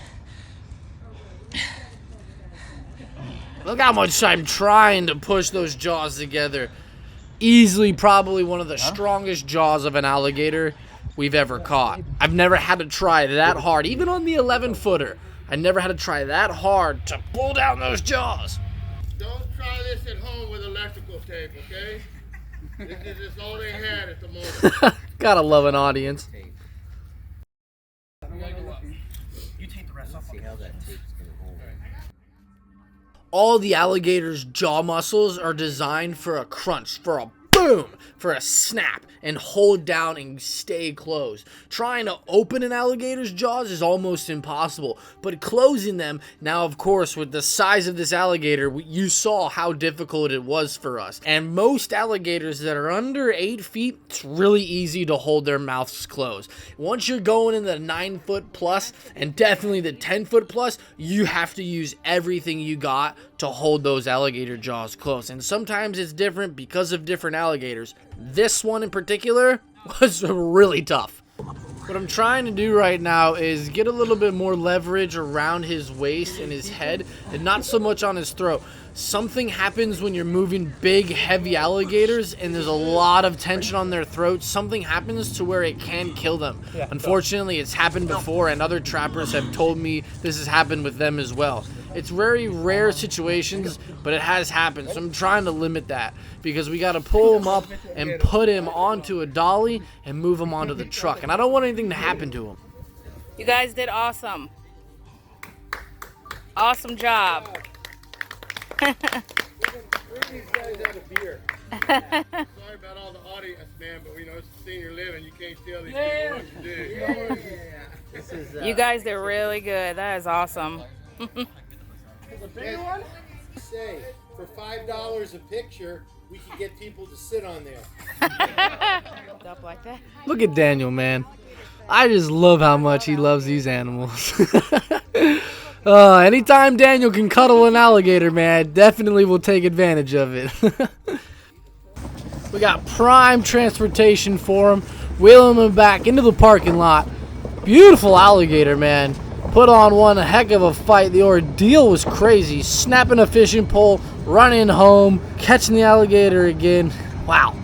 Look how much I'm trying to push those jaws together. Easily probably one of the strongest jaws of an alligator we've ever caught. I've never had to try that hard, even on the 11-footer. I never had to try that hard to pull down those jaws. Don't try this at home with electrical tape, okay? This is all they had at the moment. Gotta love an audience. You take the rest off. See how that tape's gonna hold. All the alligator's jaw muscles are designed for a crunch, for a boom, for a snap and hold down and stay closed. Trying to open an alligator's jaws is almost impossible, but closing them, now of course with the size of this alligator, you saw how difficult it was for us. And most alligators that are under 8 feet, it's really easy to hold their mouths closed. Once you're going in the 9 foot plus and definitely the 10 foot plus, you have to use everything you got to hold those alligator jaws closed. And sometimes it's different because of different alligators. This one in particular was really tough. What I'm trying to do right now is get a little bit more leverage around his waist and his head and not so much on his throat. Something happens when you're moving big, heavy alligators and there's a lot of tension on their throats. Something happens to where it can kill them. Unfortunately, it's happened before, and other trappers have told me this has happened with them as well. It's very rare situations, but it has happened. So I'm trying to limit that because we got to pull him up and put him onto a dolly and move him onto the truck. And I don't want anything to happen to him. You guys did awesome. Awesome job. These guys had a beer. Sorry about all the audience, man, but we know it's senior living. You can't tell these people what to do. You guys did really good. That is awesome. Say, for $5 a picture, we can get people to sit on there. Up like that. Look at Daniel, man. I just love how much he loves these animals. Anytime Daniel can cuddle an alligator, man, definitely will take advantage of it. We got prime transportation for him, wheeling him back into the parking lot. Beautiful alligator, man. Put on one heck of a fight. The ordeal was crazy. Snapping a fishing pole, running home, catching the alligator again. Wow.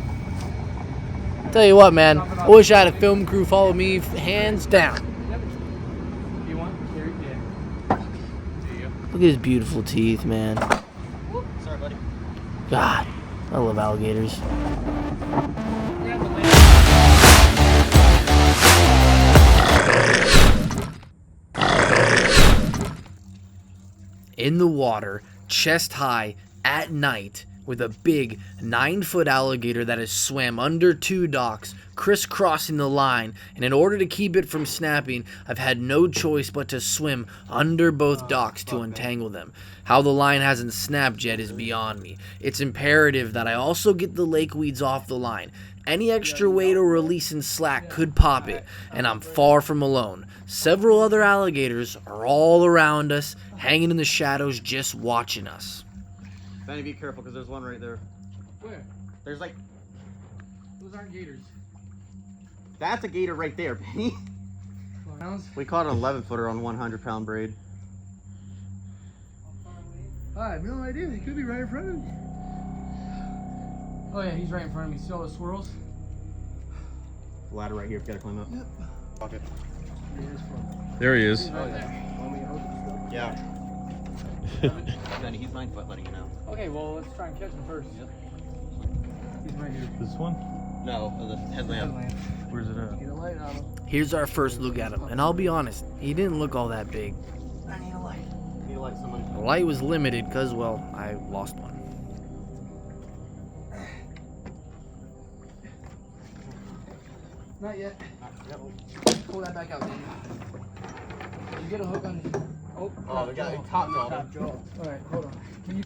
Tell you what, man, I wish I had a film crew follow me, hands down. You want? Here, yeah. Look at his beautiful teeth, man. Sorry, buddy. God, I love alligators. In the water, chest high, at night, with a big 9-foot alligator that has swam under 2 docks, crisscrossing the line, and in order to keep it from snapping, I've had no choice but to swim under both docks to untangle them. How the line hasn't snapped yet is beyond me. It's imperative that I also get the lake weeds off the line. Any extra weight or release in slack could pop it, and I'm far from alone. Several other alligators are all around us, hanging in the shadows, just watching us. Benny, be careful, because there's one right there. Where? There's like... Those aren't gators. That's a gator right there, Benny. Pounds? We caught an 11-footer on 100-pound braid. I have no idea. He could be right in front of me. Oh yeah, he's right in front of me. See all the swirls? Ladder right here, if you gotta climb up. Yep. Okay. There he is. Right there. Yeah. Benny, he's 9 foot, letting you know. Okay, well, let's try and catch him first. Yep. He's right here. This one? No, the headlamp. Where's it at? Get a light on him. Here's our first look at him, and I'll be honest, he didn't look all that big. I need a light. Need to light someone. The light was limited because, well, I lost one. Not yet. Pull that back out, Daniel. Did you get a hook on his... Oh, we got a top jaw. Alright, hold on. Can you...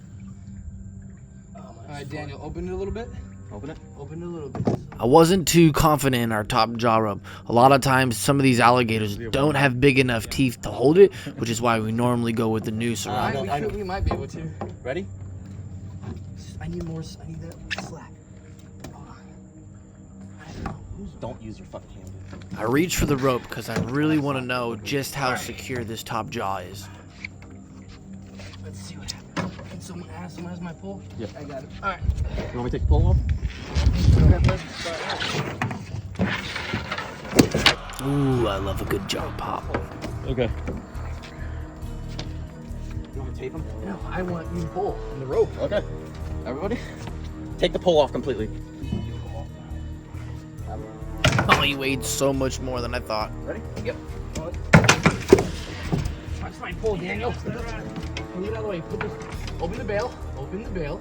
Alright, Daniel, open it a little bit. Open it. Open it a little bit. I wasn't too confident in our top jaw rub. A lot of times, some of these alligators don't have big enough teeth to hold it, which is why we normally go with the noose around it. We might be able to. Ready? I need more. I need that slack. Don't use your fucking hand. I reach for the rope because I really want to know just how secure this top jaw is. Let's see what happens. Can someone has my pole? Yeah. I got it. Alright. You want me to take the pole off? Ooh, I love a good jaw pop. Okay. You want to tape him? No, I want you to pull on the rope. Okay. Everybody, take the pole off completely. Oh, he weighed so much more than I thought. Ready? Yep. That's my pole, Daniel. Move it out of the way. Put this. Open the bail. Open the bail.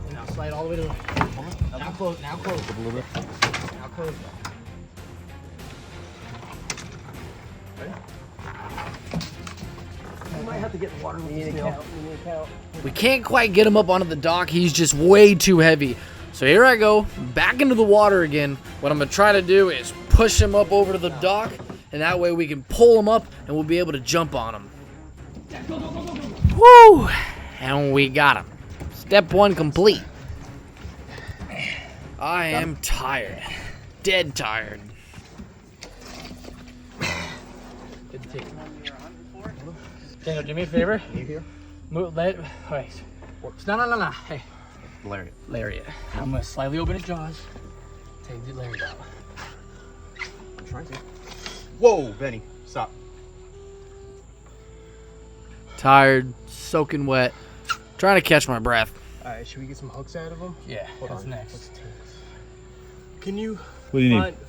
And now slide all the way to the right. Now close. Now close. A little bit. Now close. You might have to get water with the tail. We can't quite get him up onto the dock. He's just way too heavy. So here I go, back into the water again. What I'm going to try to do is push him up over to the dock, and that way we can pull him up and we'll be able to jump on him. Woo! And we got him. Step 1 complete. I am tired. Dead tired. Daniel, do me a favor. You here? Move, wait. No. Hey. Lariat. I'm gonna slightly open his jaws. Take the lariat out. I'm trying to. Whoa, Benny, stop. Tired, soaking wet, trying to catch my breath. All right, should we get some hooks out of him? Yeah, that's next. Can you,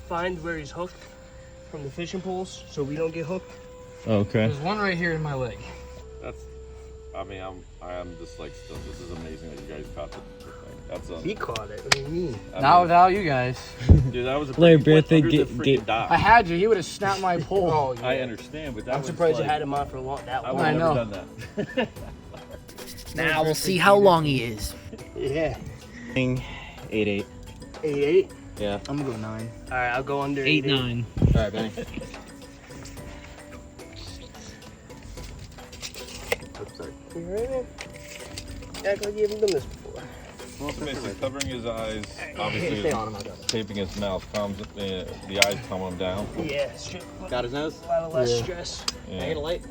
find where he's hooked from the fishing poles so we don't get hooked? Okay. There's one right here in my leg. I am just like still. This is amazing that you guys caught the thing. That's He caught it. What do you mean? Not without you guys. Dude, that was a Larry pretty birthday under the freaking dock. I had you. He would have snapped my pole. Oh, yeah. I understand, but that I'm was surprised like, you had him on for a long. That I long. would I have know. never done that. Now we'll see how long he is. Yeah. 8-8. 8-8. Yeah. I'm gonna go 9. All right, I'll go under 8-9. All right, Benny. Oops, sorry. You right, man? Act like you haven't done this before. Well, basically covering his eyes, obviously Stay on him, I got it. taping his mouth, calms the eyes calm him down. Yeah, straight. Got his nose? A lot less stress. Yeah. Can I get a light?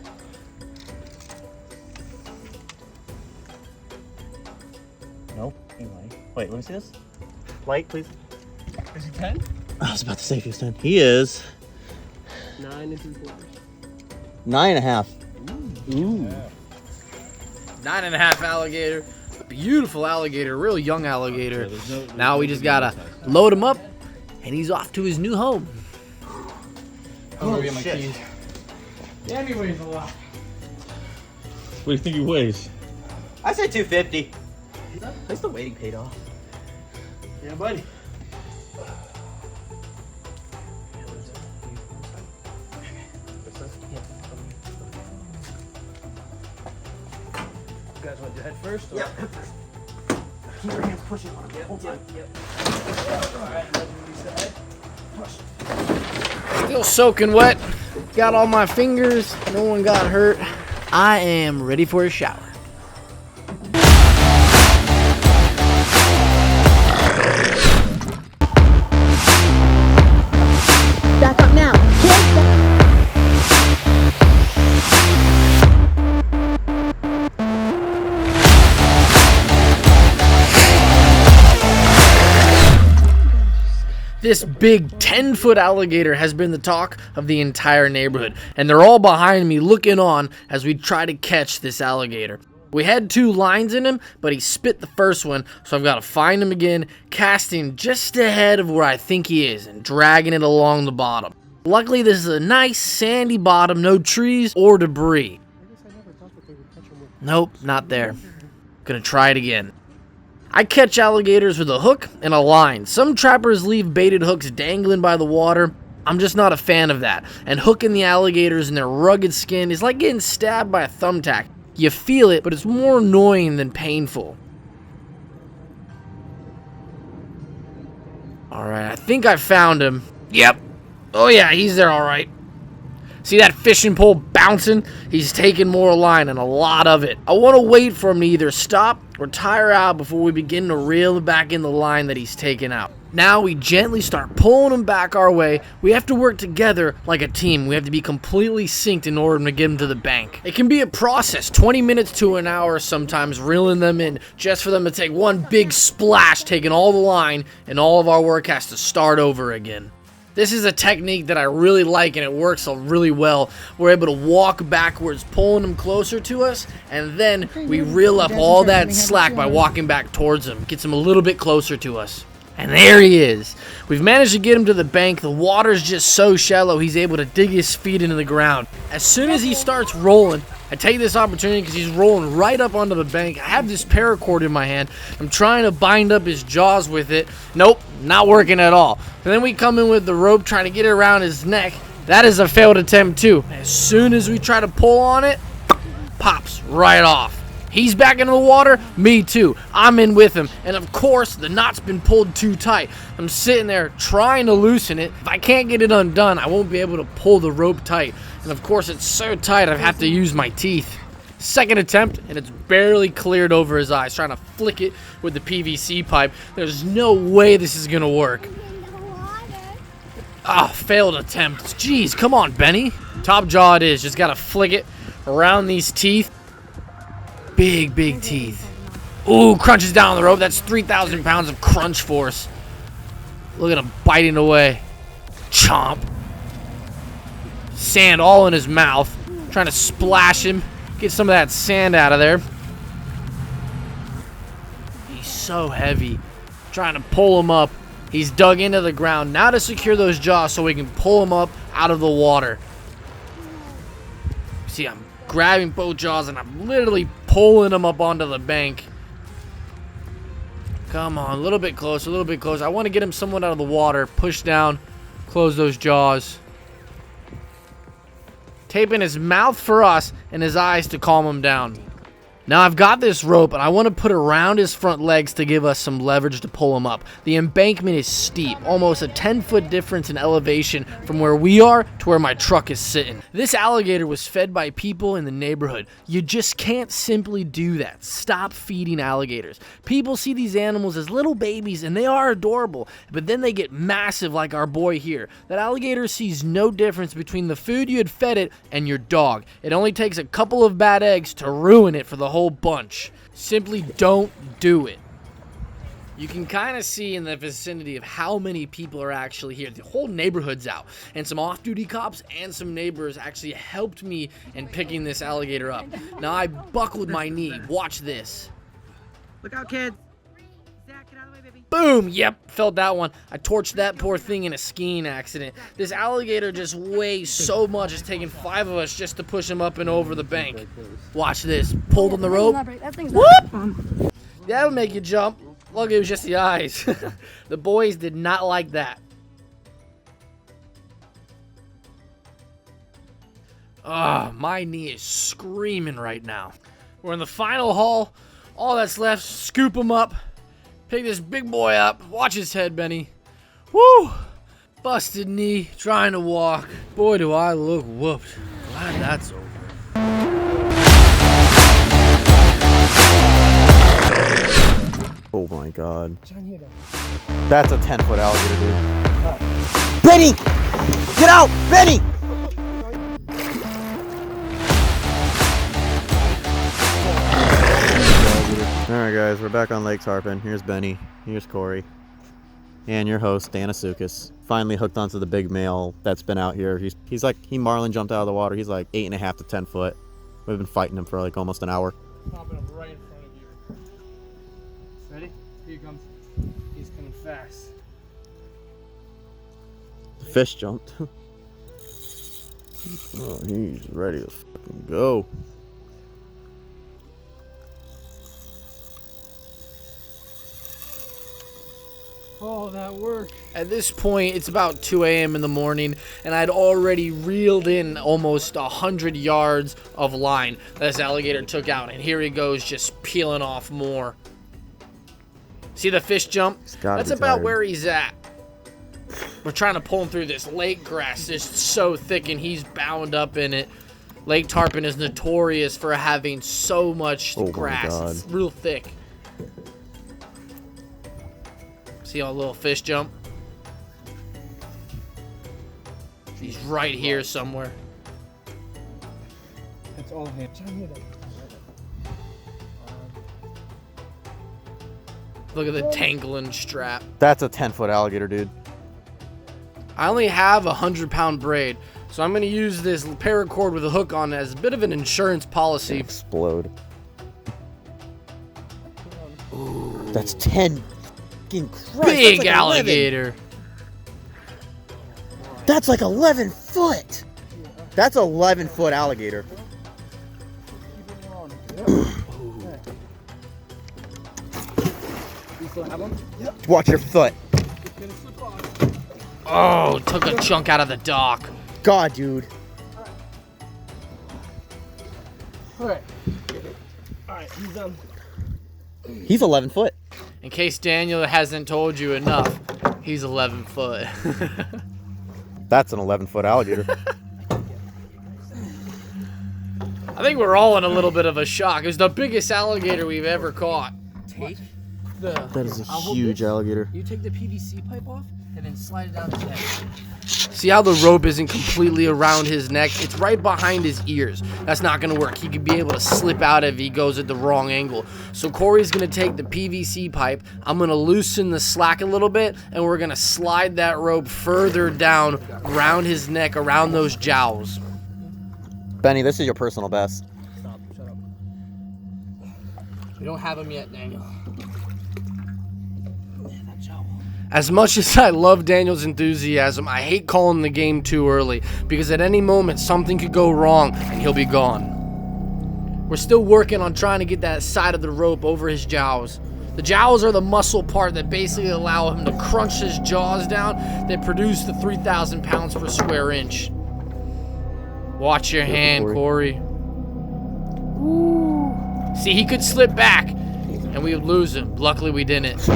Nope. Wait, let me see this. Light, please. Is he 10? I was about to say if he was 10. He is 9 3/4. 9.5. Ooh. 9.5 alligator. A beautiful alligator, real young alligator. Now we just gotta load him up, and he's off to his new home. I'm gonna get my keys. Damn, he weighs a lot. What do you think he weighs? I say 250. At least the waiting paid off. Yeah, buddy. You guys want to head first? Or? Yep. Keep your hands pushing on him. Yep. Alright, let's release the head. Push. Still soaking wet. Got all my fingers. No one got hurt. I am ready for a shower. Back up now. This big 10-foot alligator has been the talk of the entire neighborhood, and they're all behind me looking on as we try to catch this alligator. We had 2 lines in him, but he spit the first one, so I've got to find him again, casting just ahead of where I think he is, and dragging it along the bottom. Luckily, this is a nice sandy bottom, no trees or debris. Nope, not there. Gonna try it again. I catch alligators with a hook and a line. Some trappers leave baited hooks dangling by the water. I'm just not a fan of that. And hooking the alligators in their rugged skin is like getting stabbed by a thumbtack. You feel it, but it's more annoying than painful. Alright, I think I found him. Yep. Oh yeah, he's there alright. See that fishing pole bouncing? He's taking more line, and a lot of it. I want to wait for him to either stop or tire out before we begin to reel back in the line that he's taken out. Now we gently start pulling him back our way. We have to work together like a team. We have to be completely synced in order to get him to the bank. It can be a process, 20 minutes to an hour sometimes, reeling them in just for them to take one big splash, taking all the line, and all of our work has to start over again. This is a technique that I really like, and it works really well. We're able to walk backwards, pulling them closer to us, and then we reel up all that slack by walking back towards him. Gets him a little bit closer to us. And there he is. We've managed to get him to the bank. The water's just so shallow, he's able to dig his feet into the ground. As soon as he starts rolling, I take this opportunity because he's rolling right up onto the bank. I have this paracord in my hand. I'm trying to bind up his jaws with it. Nope, not working at all. And then we come in with the rope trying to get it around his neck. That is a failed attempt too. As soon as we try to pull on it, pops right off. He's back into the water, me too. I'm in with him, and of course the knot's been pulled too tight. I'm sitting there trying to loosen it. If I can't get it undone, I won't be able to pull the rope tight. And of course it's so tight I have to use my teeth. Second attempt, and it's barely cleared over his eyes, trying to flick it with the PVC pipe. There's no way this is gonna work. Ah, failed attempt. Jeez, come on, Benny. Top jaw it is, just gotta flick it around these teeth. Big teeth. Ooh, crunches down on the rope. That's 3,000 pounds of crunch force. Look at him biting away. Chomp. Sand all in his mouth. Trying to splash him. Get some of that sand out of there. He's so heavy. Trying to pull him up. He's dug into the ground. Now to secure those jaws so we can pull him up out of the water. See, I'm grabbing both jaws and I'm literally pulling him up onto the bank. Come on, a little bit closer, a little bit closer. I want to get him somewhat out of the water. Push down, close those jaws. Taping his mouth for us and his eyes to calm him down. Now I've got this rope and I want to put it around his front legs to give us some leverage to pull him up. The embankment is steep, almost a 10-foot difference in elevation from where we are to where my truck is sitting. This alligator was fed by people in the neighborhood. You just can't simply do that. Stop feeding alligators. People see these animals as little babies and they are adorable, but then they get massive like our boy here. That alligator sees no difference between the food you had fed it and your dog. It only takes a couple of bad eggs to ruin it for the whole bunch. Simply don't do it. You can kind of see in the vicinity of how many people are actually here. The whole neighborhood's out, and some off-duty cops and some neighbors actually helped me in picking this alligator up. Now I buckled my knee. Watch this. Look out, kids. Zach, get out of the way, baby. Boom! Yep, felt that one. I torched that poor thing in a skiing accident. This alligator just weighs so much, it's taking 5 of us just to push him up and over the bank. Watch this. Pulled on the rope. Whoop! That'll make you jump. Look, it was just the eyes. The boys did not like that. Ah, my knee is screaming right now. We're in the final haul. All that's left, scoop him up. Pick this big boy up. Watch his head, Benny. Woo! Busted knee, trying to walk. Boy, do I look whooped. Glad that's over. Oh my god. That's a 10-foot alligator, dude. Benny! Get out! Benny! Alright guys, we're back on Lake Tarpon. Here's Benny. Here's Corey. And your host, Dan Asukis. Finally hooked onto the big male that's been out here. He's like, he marlin jumped out of the water. He's like 8.5 to 10 foot. We've been fighting him for like almost an hour. Popping up right in front of you. Ready? Here he comes. He's coming fast. The fish jumped. Oh, he's ready to fucking go. Oh, that worked. At this point, it's about 2 a.m. in the morning, and I'd already reeled in almost 100 yards of line that this alligator took out, and here he goes just peeling off more. See the fish jump? That's about tired. where he's at. We're trying to pull him through this lake grass. It's so thick, and he's bound up in it. Lake Tarpon is notorious for having so much grass. It's real thick. See all little fish jump? He's right here somewhere. That's all him. Look at the tangling strap. That's a 10-foot alligator, dude. I only have a 100-pound braid, so I'm going to use this paracord with a hook on it as a bit of an insurance policy. Explode. Ooh. That's 10. Christ, big that's like alligator. 11. That's like 11 foot. That's 11-foot alligator. still have them? Yep. Watch your foot. It's gonna slip off. Oh, took a chunk out of the dock. God, dude. Alright. Alright, He's 11 foot. In case Daniel hasn't told you enough, he's 11 foot. That's an 11-foot alligator. I think we're all in a little bit of a shock. It was the biggest alligator we've ever caught. take That is a huge alligator. You take the PVC pipe off and then slide it down his neck. See how the rope isn't completely around his neck? It's right behind his ears. That's not gonna work. He could be able to slip out if he goes at the wrong angle. So Corey's gonna take the PVC pipe. I'm gonna loosen the slack a little bit, and we're gonna slide that rope further down around his neck, around those jowls. Benny, this is your personal best. Stop, shut up. We don't have him yet, Daniel. As much as I love Daniel's enthusiasm, I hate calling the game too early, because at any moment something could go wrong and he'll be gone. We're still working on trying to get that side of the rope over his jowls. The jowls are the muscle part that basically allow him to crunch his jaws down that produce the 3,000 pounds per square inch. Watch your hand, Corey. Ooh. See, he could slip back and we would lose him. Luckily we didn't.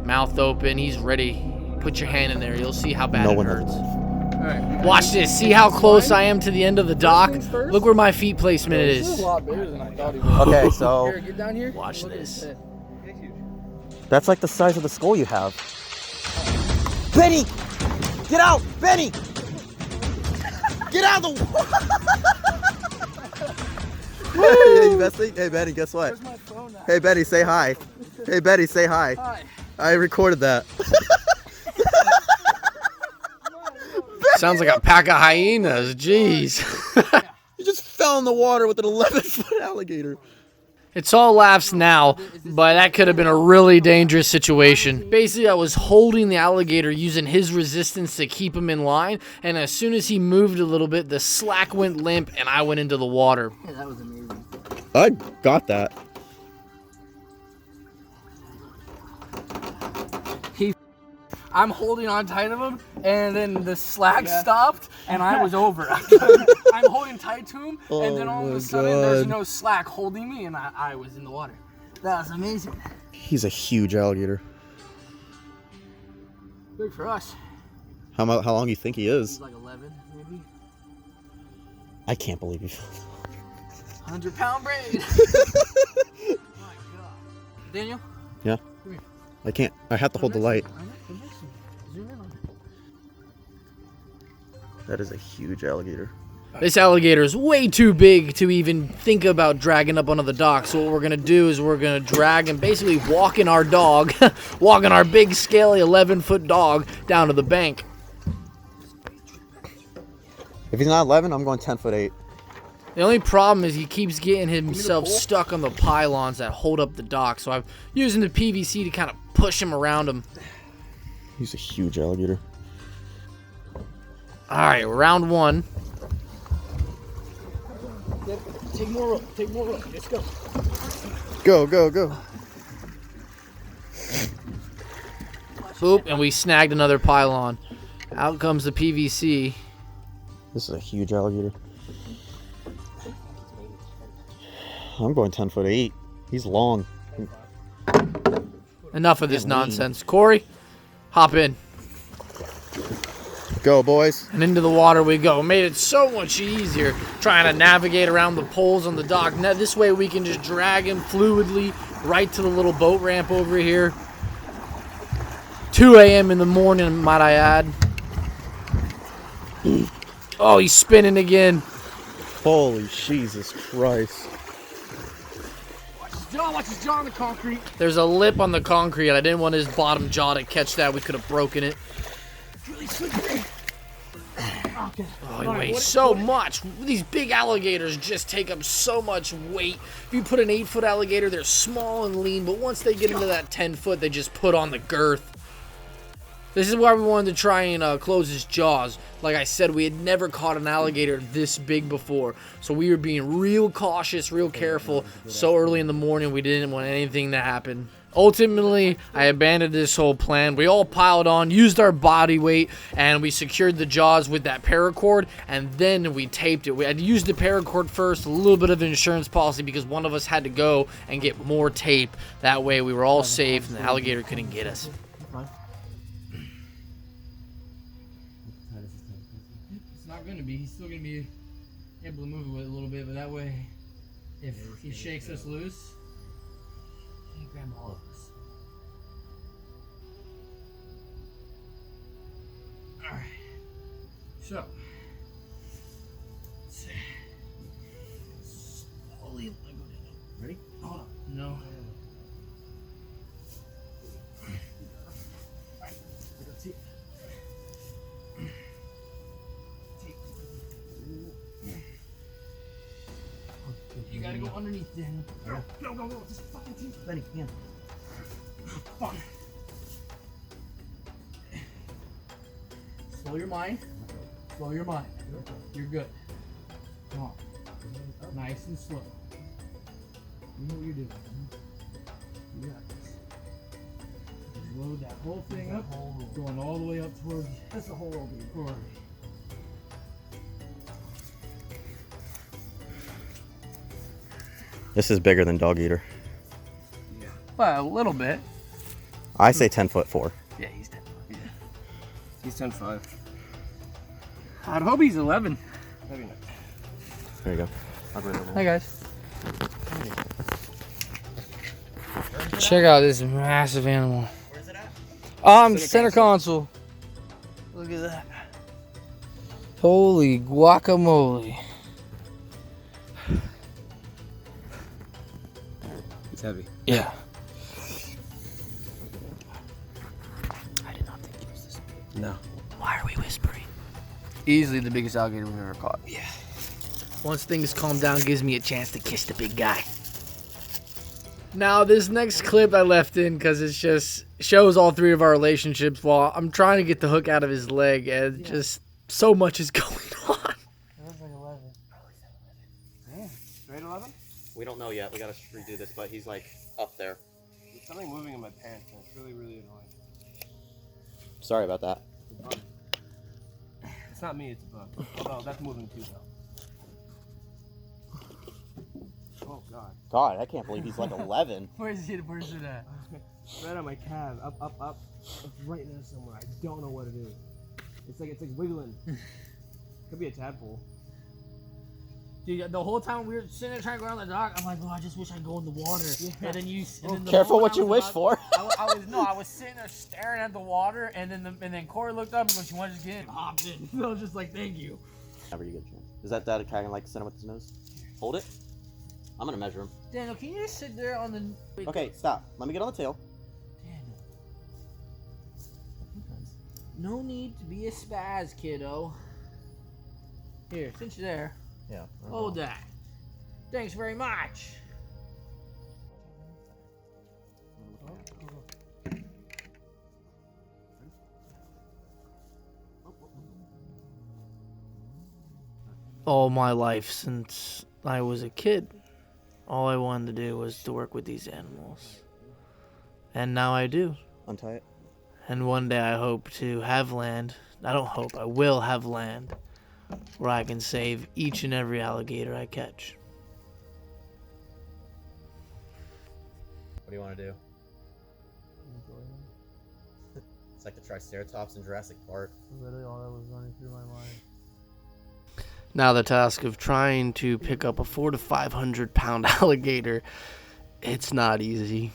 Mouth open, he's ready. Put your hand in there, you'll see how bad it hurts. Alright. Watch this, see how close I am to the end of the dock? Look where my feet placement This is is. a lot bigger than I thought he was. Okay, so Here, get down here. Watch this. that's like the size of the skull you have. Benny! Get out! Benny! Get out of the Hey, Bessie. Hey, Benny, guess what? Where's my phone at? Hey, Benny, say hi. Hey, Betty, say hi. Hi. I recorded that. Sounds like a pack of hyenas, jeez. You just fell in the water with an 11-foot alligator. It's all laughs now, but that could have been a really dangerous situation. Basically, I was holding the alligator using his resistance to keep him in line, and as soon as he moved a little bit, the slack went limp and I went into the water. Yeah, that was amazing. I got that. I'm holding on tight of him, and then the slack stopped, and I was over. I'm holding tight to him, and then all of a sudden there's no slack holding me, and I was in the water. That was amazing. He's a huge alligator. Big for us. How long do you think he is? He's like 11, maybe. I can't believe you. 100-pound braid. My God. Daniel? Yeah. Come here. I can't. I have to hold the light. Zoom in on it. That is a huge alligator. This alligator is way too big to even think about dragging up onto the dock. So what we're gonna do is we're gonna drag and basically walking our dog, walking our big scaly 11-foot dog down to the bank. If he's not 11, I'm going 10'8". The only problem is he keeps getting himself stuck on the pylons that hold up the dock. So I'm using the PVC to kind of push him around him. He's a huge alligator. All right, round one. Take more rope. Take more rope. Let's go. Go, go, go. Boop, and we snagged another pylon. Out comes the PVC. This is a huge alligator. I'm going 10'8". He's long. Enough of this nonsense. Corey, hop in. Go, boys. And into the water we go. Made it so much easier trying to navigate around the poles on the dock. Now, this way we can just drag him fluidly right to the little boat ramp over here. 2 a.m. in the morning, might I add. Oh, he's spinning again. Holy Jesus Christ. Watch his jaw on the concrete. There's a lip on the concrete. I didn't want his bottom jaw to catch that. We could have broken it. Really slippery. Okay. Oh, he weighs so much. These big alligators just take up so much weight. If you put an 8-foot alligator, they're small and lean, but once they get into that 10-foot, they just put on the girth. This is why we wanted to try and close his jaws. Like I said, we had never caught an alligator this big before. So we were being real cautious, real careful. So early in the morning, we didn't want anything to happen. Ultimately, I abandoned this whole plan. We all piled on, used our body weight, and we secured the jaws with that paracord, and then we taped it. We had to use the paracord first, a little bit of an insurance policy because one of us had to go and get more tape. That way we were all safe and the alligator couldn't get us. It's not going to be. He's still going to be able to move it a little bit, but that way, if he shakes us loose, he can grab all of us. Alright. So, slowly let go down. Ready? Hold on. No. You gotta go underneath, Daniel. Go. Just fucking teeth. Benny, hand. Fuck. Slow your mind. Slow your mind. You're good. Come on. Nice and slow. You know what you're doing. You got this. Just load that whole thing up. Going all the way up towards. That's the whole roll, dude. This is bigger than dog eater. Well, a little bit. I say 10'4". Yeah, he's 10. Yeah. He's 10.5. I'd hope he's 11. Maybe not. There you go. Hi guys. Check out this massive animal. Where's it at? Center console. Look at that. Holy guacamole. It's heavy. Yeah. I did not think it was this big. No. Why are we whispering? Easily the biggest alligator we've ever caught. Yeah. Once things calm down, gives me a chance to kiss the big guy. Now, this next clip I left in because it just shows all three of our relationships while I'm trying to get the hook out of his leg, and just so much is going on. It looks like 11. Yeah, straight 11? We don't know yet. We gotta redo this, but he's like up there. There's something moving in my pants, and it's really, really annoying. Sorry about that. It's a bug. It's not me, it's a bug. Although that's moving too, though. Oh God. God, I can't believe he's like 11. Where's it at? Right on my calf, up. It's right there somewhere. I don't know what it is. It's like wiggling. Could be a tadpole. Dude, the whole time we were sitting there trying to go around the dock, I'm like, oh, I just wish I'd go in the water. Yeah. And then you. And then the Careful moment what you wish for. I was sitting there staring at the water, and then Corey looked up and goes, "You want to just get in?" Hopped in. So I was just like, "Thank you." Never you get a chance. Is that kind of like send him with his nose? Hold it. I'm gonna measure him. Daniel, can you just sit there on the? Wait, Okay, stop. Let me get on the tail. Daniel. No need to be a spaz, kiddo. Here, since you're there. Yeah. Hold that. Thanks very much. All my life since I was a kid, all I wanted to do was to work with these animals. And now I do. Untie it. And one day I hope to have land. I don't hope, I will have land where I can save each and every alligator I catch. What do you want to do? It's like the Triceratops in Jurassic Park. Literally all that was running through my mind. Now the task of trying to pick up a 400 to 500 pound alligator, it's not easy.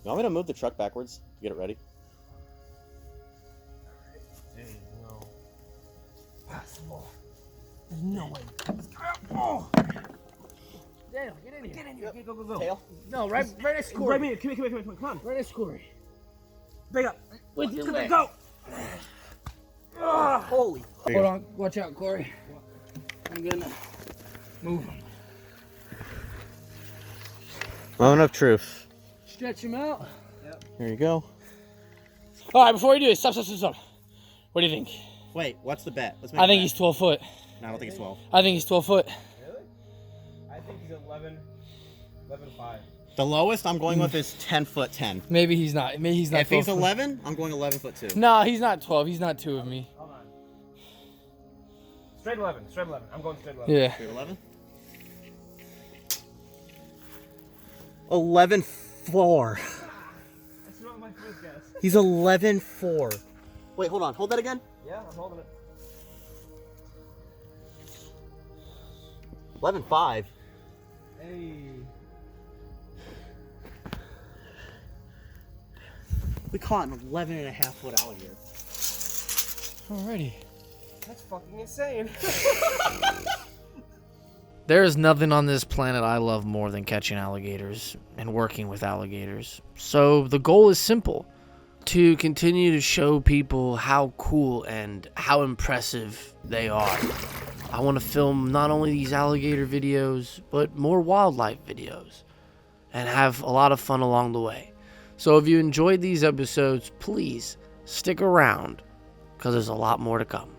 You want me to move the truck backwards to get it ready? No. Possible. There's no way. Oh. Daniel, get in here. Get in here. Yep. Go. Tail? No, right next to Corey. Right here. Come on. Right next to Corey. Back up. With your leg. Go. Holy. Hold on. Watch out, Corey. I'm gonna move him. Moment of truth. Stretch him out. Here you go. All right, before you do it, stop. What do you think? Wait, what's the bet? Let's I think he's 12 foot. No, I don't think it's 12. I think he's 12 foot. Really? I think he's 11. 11.5. The lowest I'm going with is 10 foot 10. Maybe he's not. Maybe he's not. If he's 11, I'm going 11 foot 2. No, he's not 12. He's not 2 of me. Hold on. Straight 11. Straight 11. I'm going straight 11. Yeah. Straight 11? 11.4. That's not my first guess. He's 11.4. Wait, hold on. Hold that again. Yeah, I'm holding it. 11.5. Hey. We caught an 11.5 foot alligator. Alrighty. That's fucking insane. There is nothing on this planet I love more than catching alligators and working with alligators. So the goal is simple: to continue to show people how cool and how impressive they are. I want to film not only these alligator videos, but more wildlife videos, and have a lot of fun along the way. So if you enjoyed these episodes, please stick around, because there's a lot more to come.